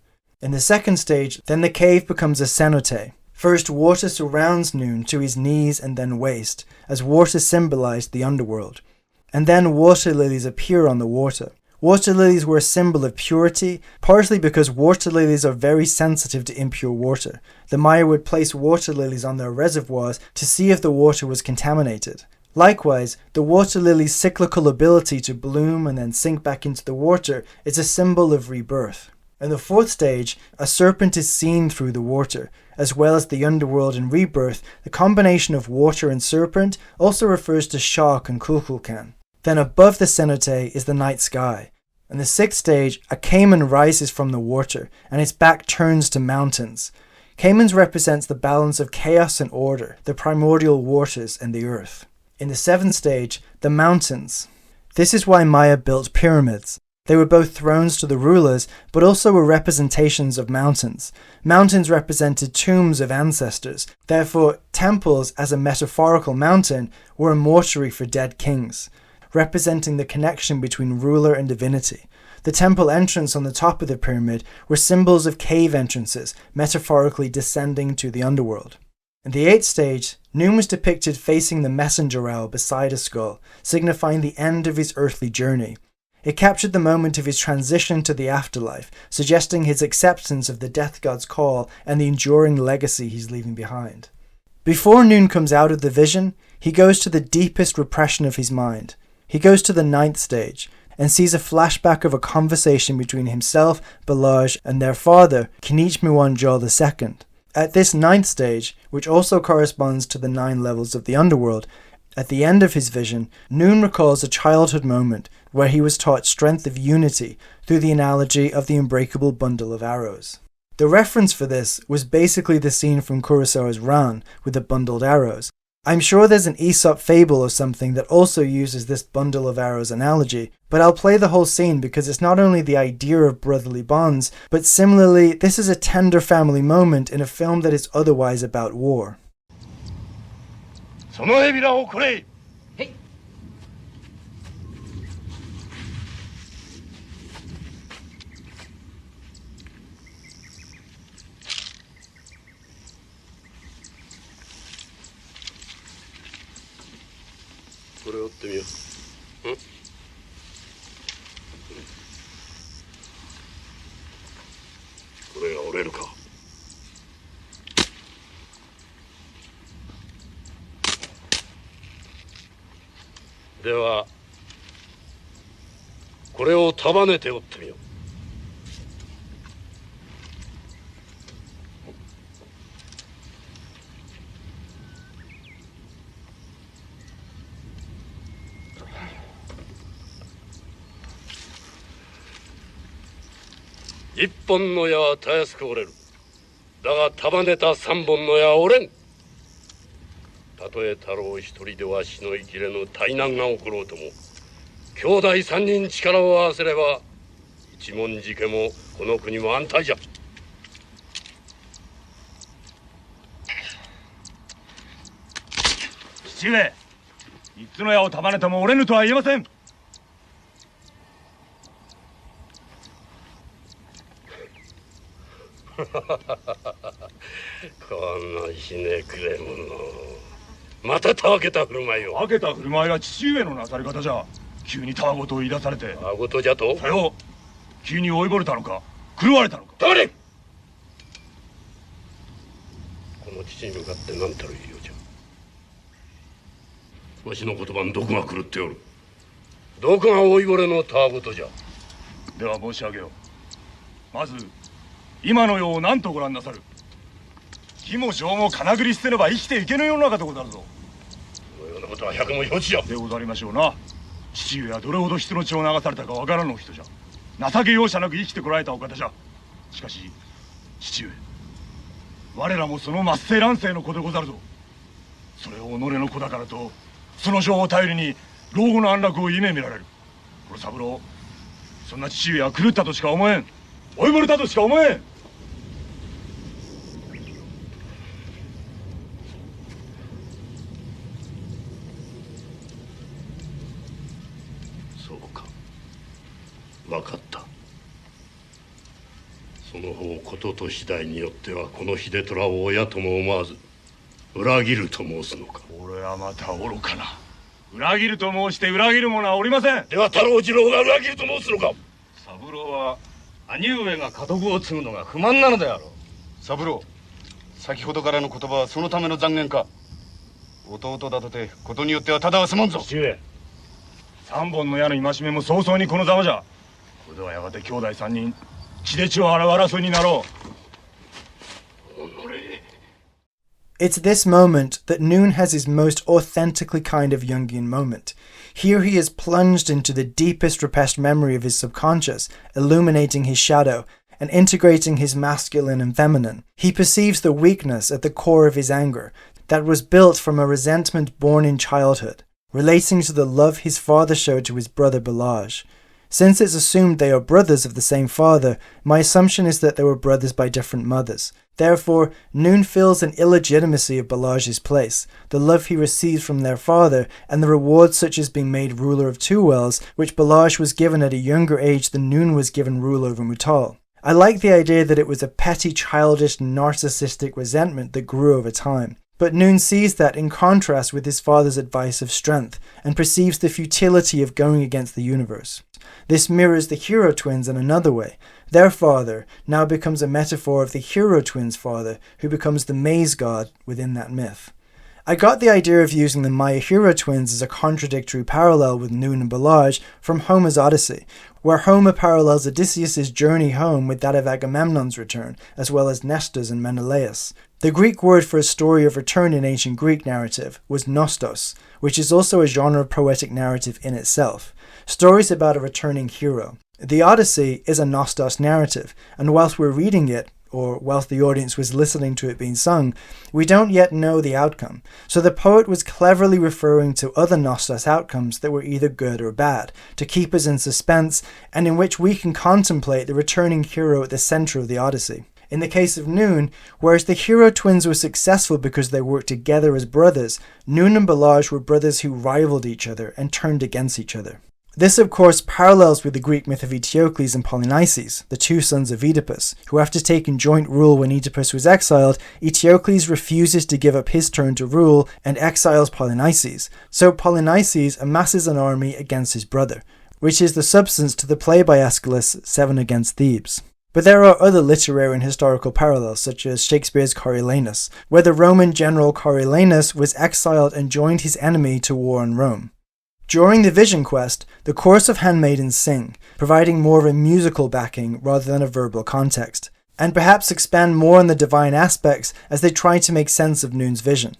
In the second stage, then the cave becomes a cenote. First, water surrounds Nuun to his knees and then waist, as water symbolized the underworld. And then water lilies appear on the water. Water lilies were a symbol of purity, partly because water lilies are very sensitive to impure water. The Maya would place water lilies on their reservoirs to see if the water was contaminated. Likewise, the water lily's cyclical ability to bloom and then sink back into the water is a symbol of rebirth. In the fourth stage, a serpent is seen through the water. As well as the underworld and rebirth, the combination of water and serpent also refers to shock and Kukulkan. Then above the cenote is the night sky. In the sixth stage, a caiman rises from the water, and its back turns to mountains. Caimans represents the balance of chaos and order, the primordial waters and the earth. In the seventh stage, the mountains. This is why Maya built pyramids. They were both thrones to the rulers, but also were representations of mountains. Mountains represented tombs of ancestors. Therefore, temples, as a metaphorical mountain, were a mortuary for dead kings, representing the connection between ruler and divinity. The temple entrance on the top of the pyramid were symbols of cave entrances, metaphorically descending to the underworld. In the eighth stage, Nuun was depicted facing the messenger owl beside a skull, signifying the end of his earthly journey. It captured the moment of his transition to the afterlife, suggesting his acceptance of the death god's call and the enduring legacy he's leaving behind. Before Nuun comes out of the vision, he goes to the deepest repression of his mind. He goes to the 9th stage, and sees a flashback of a conversation between himself, Balazs, and their father, Knight-Muanjal II. At this 9th stage, which also corresponds to the 9 levels of the underworld, at the end of his vision, Nuun recalls a childhood moment where he was taught strength of unity through the analogy of the unbreakable bundle of arrows. The reference for this was basically the scene from Kurosawa's Ran with the bundled arrows. I'm sure there's an Aesop fable or something that also uses this bundle of arrows analogy, but I'll play the whole scene because it's not only the idea of brotherly bonds, but similarly, this is a tender family moment in a film that is otherwise about war. そのエビラをこれ。はい。これを折ってみよう。これが折れるか。ではこれを束ねて折ってみよう。一本の矢はたやすく折れる。だが束ねた3本の矢は折れん。たとえ太郎一人ではしのいきれぬ大難が起ころうとも、兄弟3人力を合わせれば一文字家もこの国も安泰じゃ。父上、3つの矢を束ねても折れぬとは言えません。このひねくれ者、またたわけた振る舞いを。たわけた振る舞いは父上のなさり方じゃ。急にたわごとを言い出されて。たわごとじゃと。さよう。急に追いぼれたのか、狂われたのか。黙れ。この父に向かって何たる言いようじゃ。わしの言葉に毒が狂っておる。どこが追いぼれのたわごとじゃ。では申し上げよう。まず今の世を何とご覧なさる。義も情も金繰り捨てれば生きていけぬ世の中でござるぞ。そのようなことは百も承知じゃ。でござりましょうな。父上はどれほど人の血を流されたかわからぬお人じゃ。情け容赦なく生きてこられたお方じゃ。しかし父上、我らもその末世乱世の子でござるぞ。それを己の子だからとその情を頼りに老後の安楽を夢見られる。これ三郎、そんな父上は狂ったとしか思えん。追いぼれたとしか思えん。そうか、分かった。その方ことと次第によってはこの秀虎を親とも思わず裏切ると申すのか。これはまた愚かな。裏切ると申して裏切る者はおりません。では太郎次郎が裏切ると申すのか。三郎は兄上が家督を継ぐのが不満なのであろう。三郎、先ほどからの言葉はそのための讒言か。弟だとてことによってはただは済まんぞ。父上、3本の矢の戒めも早々にこのざまじゃ。これではやがて兄弟3人血で血を洗う争いになろう。It's this moment that Nuun has his most authentically kind of Jungian moment. Here he is plunged into the deepest repressed memory of his subconscious, illuminating his shadow, and integrating his masculine and feminine. He perceives the weakness at the core of his anger, that was built from a resentment born in childhood, relating to the love his father showed to his brother Balazs. Since it's assumed they are brothers of the same father, my assumption is that they were brothers by different mothers. Therefore, Nuun feels an illegitimacy of Balazs' place, the love he receives from their father, and the rewards such as being made ruler of two wells, which Balazs was given at a younger age than Nuun was given rule over Mutal. I like the idea that it was a petty, childish, narcissistic resentment that grew over time. But Nuun sees that in contrast with his father's advice of strength, and perceives the futility of going against the universe. This mirrors the hero twins in another way. Their father now becomes a metaphor of the hero twins' father, who becomes the maize god within that myth. I got the idea of using the Maya hero twins as a contradictory parallel with Nuun and Balaj from Homer's Odyssey, where Homer parallels Odysseus' journey home with that of Agamemnon's return, as well as Nestor's and Menelaus. The Greek word for a story of return in ancient Greek narrative was nostos, which is also a genre of poetic narrative in itself, stories about a returning hero. The Odyssey is a nostos narrative, and whilst we're reading it, or whilst the audience was listening to it being sung, we don't yet know the outcome. So the poet was cleverly referring to other nostos outcomes that were either good or bad, to keep us in suspense, and in which we can contemplate the returning hero at the centre of the Odyssey. In the case of Nuun, whereas the hero twins were successful because they worked together as brothers, Nuun and Balaj were brothers who rivaled each other and turned against each other. This, of course, parallels with the Greek myth of Eteocles and Polynices, the two sons of Oedipus, who after taking joint rule when Oedipus was exiled, Eteocles refuses to give up his turn to rule and exiles Polynices. So Polynices amasses an army against his brother, which is the substance to the play by Aeschylus, Seven Against Thebes. But there are other literary and historical parallels, such as Shakespeare's Coriolanus, where the Roman general Coriolanus was exiled and joined his enemy to war on Rome. During the Vision Quest, the chorus of handmaidens sing, providing more of a musical backing rather than a verbal context, and perhaps expand more on the divine aspects as they try to make sense of Nuun's vision.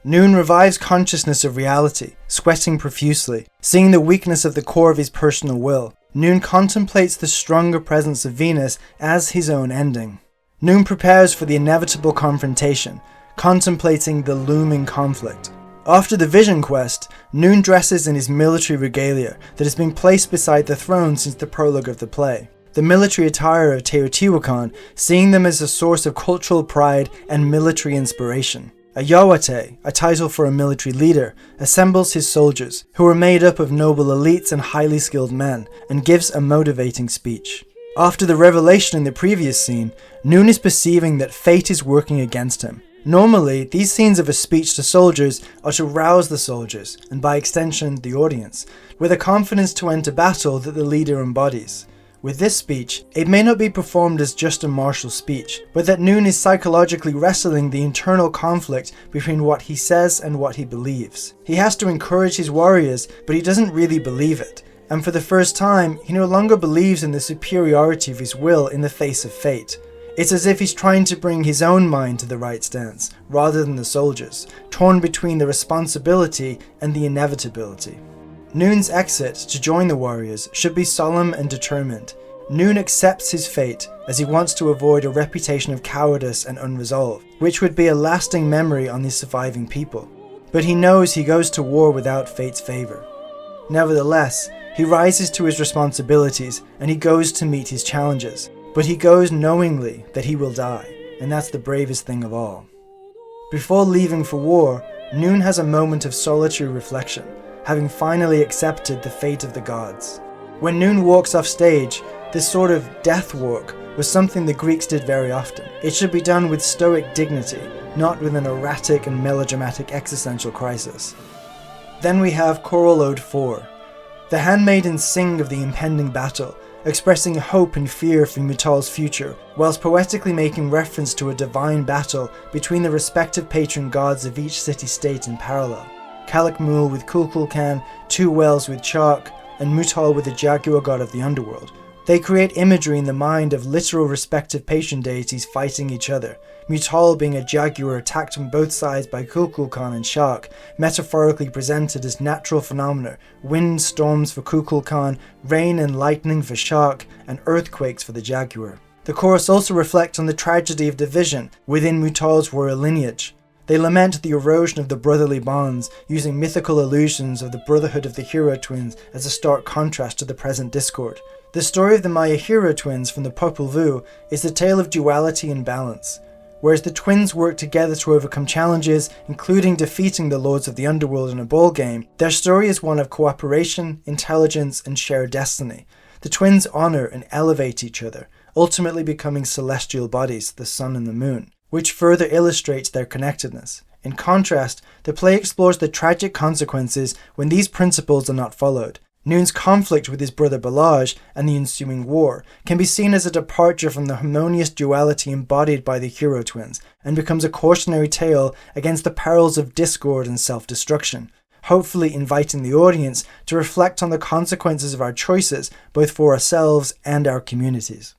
Nuun revives consciousness of reality, sweating profusely, seeing the weakness of the core of his personal will. Nuun contemplates the stronger presence of Venus as his own ending. Nuun prepares for the inevitable confrontation, contemplating the looming conflict. After the Vision Quest, Nuun dresses in his military regalia that has been placed beside the throne since the prologue of the play. The military attire of Teotihuacan, seeing them as a source of cultural pride and military inspiration. A Yawate, a title for a military leader, assembles his soldiers, who are made up of noble elites and highly skilled men, and gives a motivating speech. After the revelation in the previous scene, Nuun is perceiving that fate is working against him. Normally, these scenes of a speech to soldiers are to rouse the soldiers, and by extension, the audience, with a confidence to enter battle that the leader embodies. With this speech, it may not be performed as just a martial speech, but that Nuun is psychologically wrestling the internal conflict between what he says and what he believes. He has to encourage his warriors, but he doesn't really believe it. And for the first time, he no longer believes in the superiority of his will in the face of fate. It's as if he's trying to bring his own mind to the right stance, rather than the soldiers, torn between the responsibility and the inevitability. Nuun's exit to join the warriors should be solemn and determined. Nuun accepts his fate as he wants to avoid a reputation of cowardice and unresolve, which would be a lasting memory on the surviving people. But he knows he goes to war without fate's favour. Nevertheless, he rises to his responsibilities and he goes to meet his challenges, but he goes knowingly that he will die, and that's the bravest thing of all. Before leaving for war, Nuun has a moment of solitary reflection, having finally accepted the fate of the gods. When Nuun walks off stage, this sort of death walk was something the Greeks did very often. It should be done with stoic dignity, not with an erratic and melodramatic existential crisis. Then we have Choral Ode 4. The handmaidens sing of the impending battle, expressing hope and fear for Mutal's future, whilst poetically making reference to a divine battle between the respective patron gods of each city-state in parallel. Calakmul with Kukulkan, two whales with Chalk, and Mutal with the jaguar god of the underworld. They create imagery in the mind of literal respective patron deities fighting each other, Mutal being a jaguar attacked on both sides by Kukulkan and Shark, metaphorically presented as natural phenomena, wind storms for Kukulkan, rain and lightning for Shark, and earthquakes for the jaguar. The chorus also reflects on the tragedy of division within Mutal's royal lineage. They lament the erosion of the brotherly bonds, using mythical allusions of the brotherhood of the hero twins as a stark contrast to the present discord. The story of the Maya hero twins from the Popol Vuh is the tale of duality and balance. Whereas the twins work together to overcome challenges, including defeating the lords of the underworld in a ball game, their story is one of cooperation, intelligence, and shared destiny. The twins honor and elevate each other, ultimately becoming celestial bodies, the sun and the moon. which further illustrates their connectedness. In contrast, the play explores the tragic consequences when these principles are not followed. Nuun's conflict with his brother Balaj and the ensuing war can be seen as a departure from the harmonious duality embodied by the hero twins, and becomes a cautionary tale against the perils of discord and self-destruction, hopefully inviting the audience to reflect on the consequences of our choices, both for ourselves and our communities.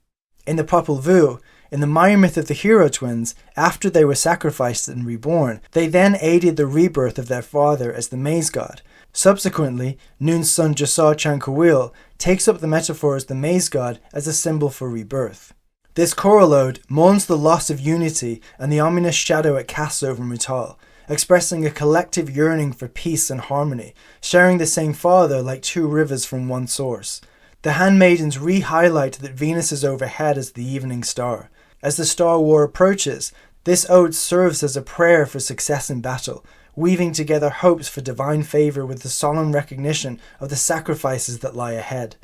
In the Popol Vuh, in the Maya myth of the hero twins, after they were sacrificed and reborn, they then aided the rebirth of their father as the maize god. Subsequently, Nuun's son Jasar Chancuil takes up the metaphor as the maize god as a symbol for rebirth. This choral ode mourns the loss of unity and the ominous shadow it casts over Mutal, expressing a collective yearning for peace and harmony, sharing the same father like two rivers from one source. The handmaidens re-highlight that Venus is overhead as the evening star. As the Star War approaches, this ode serves as a prayer for success in battle, weaving together hopes for divine favour with the solemn recognition of the sacrifices that lie ahead.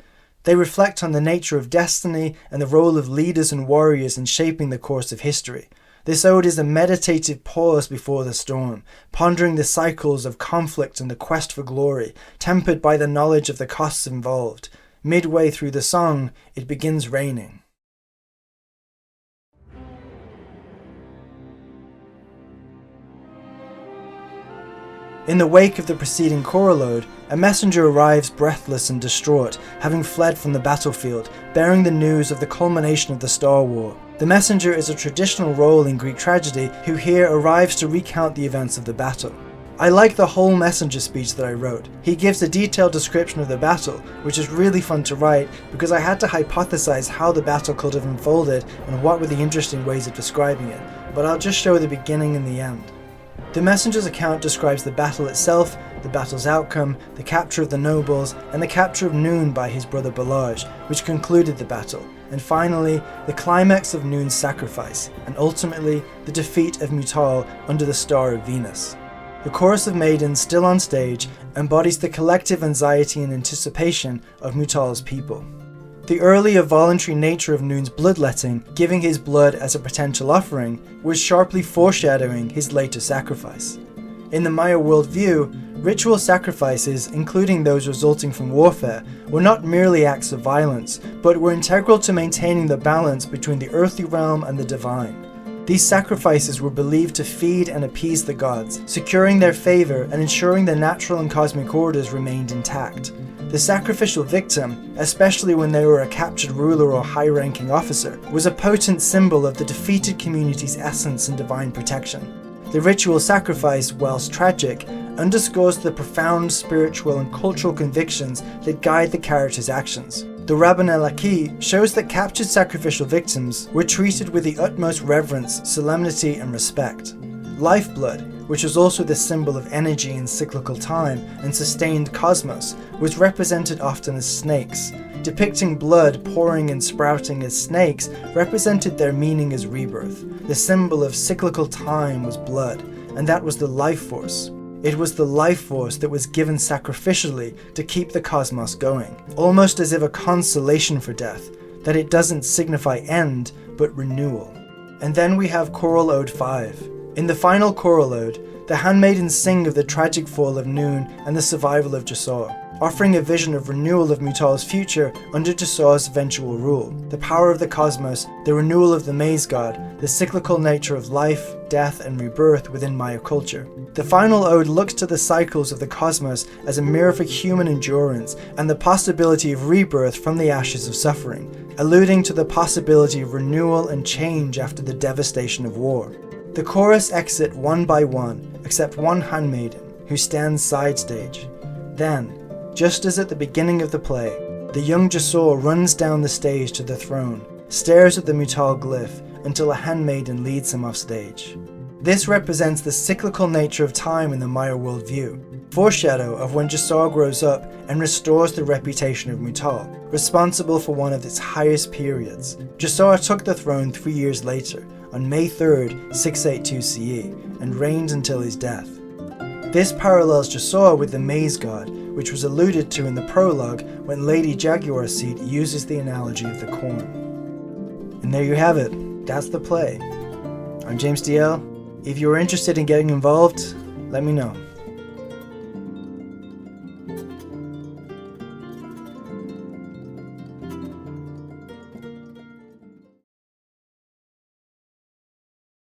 They reflect on the nature of destiny and the role of leaders and warriors in shaping the course of history. This ode is a meditative pause before the storm, pondering the cycles of conflict and the quest for glory, tempered by the knowledge of the costs involved. Midway through the song, it begins raining. In the wake of the preceding choral ode, a messenger arrives breathless and distraught, having fled from the battlefield, bearing the news of the culmination of the Star War. The messenger is a traditional role in Greek tragedy who here arrives to recount the events of the battle. I like the whole messenger speech that I wrote. He gives a detailed description of the battle, which is really fun to write because I had to hypothesize how the battle could have unfolded and what were the interesting ways of describing it, but I'll just show the beginning and the end. The messenger's account describes the battle itself, the battle's outcome, the capture of the nobles, and the capture of Nuun by his brother Balaj, which concluded the battle, and finally, the climax of Nuun's sacrifice, and ultimately, the defeat of Mutal under the star of Venus. The chorus of maidens, still on stage, embodies the collective anxiety and anticipation of Mutal's people. The earlier voluntary nature of Nuun's bloodletting, giving his blood as a potential offering, was sharply foreshadowing his later sacrifice. In the Maya worldview, ritual sacrifices, including those resulting from warfare, were not merely acts of violence, but were integral to maintaining the balance between the earthly realm and the divine. These sacrifices were believed to feed and appease the gods, securing their favour and ensuring the natural and cosmic orders remained intact. The sacrificial victim, especially when they were a captured ruler or high-ranking officer, was a potent symbol of the defeated community's essence and divine protection. The ritual sacrifice, whilst tragic, underscores the profound spiritual and cultural convictions that guide the character's actions. The Rabban el-Aki shows that captured sacrificial victims were treated with the utmost reverence, solemnity, and respect. Lifeblood, which was also the symbol of energy in cyclical time and sustained cosmos, was represented often as snakes. Depicting blood pouring and sprouting as snakes represented their meaning as rebirth. The symbol of cyclical time was blood, and that was the life force. It was the life force that was given sacrificially to keep the cosmos going, almost as if a consolation for death, that it doesn't signify end, but renewal. And then we have Choral Ode 5. In the final choral ode, the handmaidens sing of the tragic fall of Nuun and the survival of Jasar, offering a vision of renewal of Mutal's future under Jasar's eventual rule, the power of the cosmos, the renewal of the maize god, the cyclical nature of life, death, and rebirth within Maya culture. The final ode looks to the cycles of the cosmos as a mirror for human endurance and the possibility of rebirth from the ashes of suffering, alluding to the possibility of renewal and change after the devastation of war. The chorus exit one by one, except one handmaiden, who stands side stage. Then, just as at the beginning of the play, the young Jasar runs down the stage to the throne, stares at the Mutal glyph until a handmaiden leads him off stage. This represents the cyclical nature of time in the Maya worldview, foreshadow of when Jasar grows up and restores the reputation of Mutal, responsible for one of its highest periods. Jasar took the throne 3 years later, on May 3rd, 682 CE, and reigned until his death. This parallels Jasar with the maize god, which was alluded to in the prologue when Lady Jaguar Seed uses the analogy of the corn. And there you have it, that's the play. I'm James DL. If you are interested in getting involved, let me know.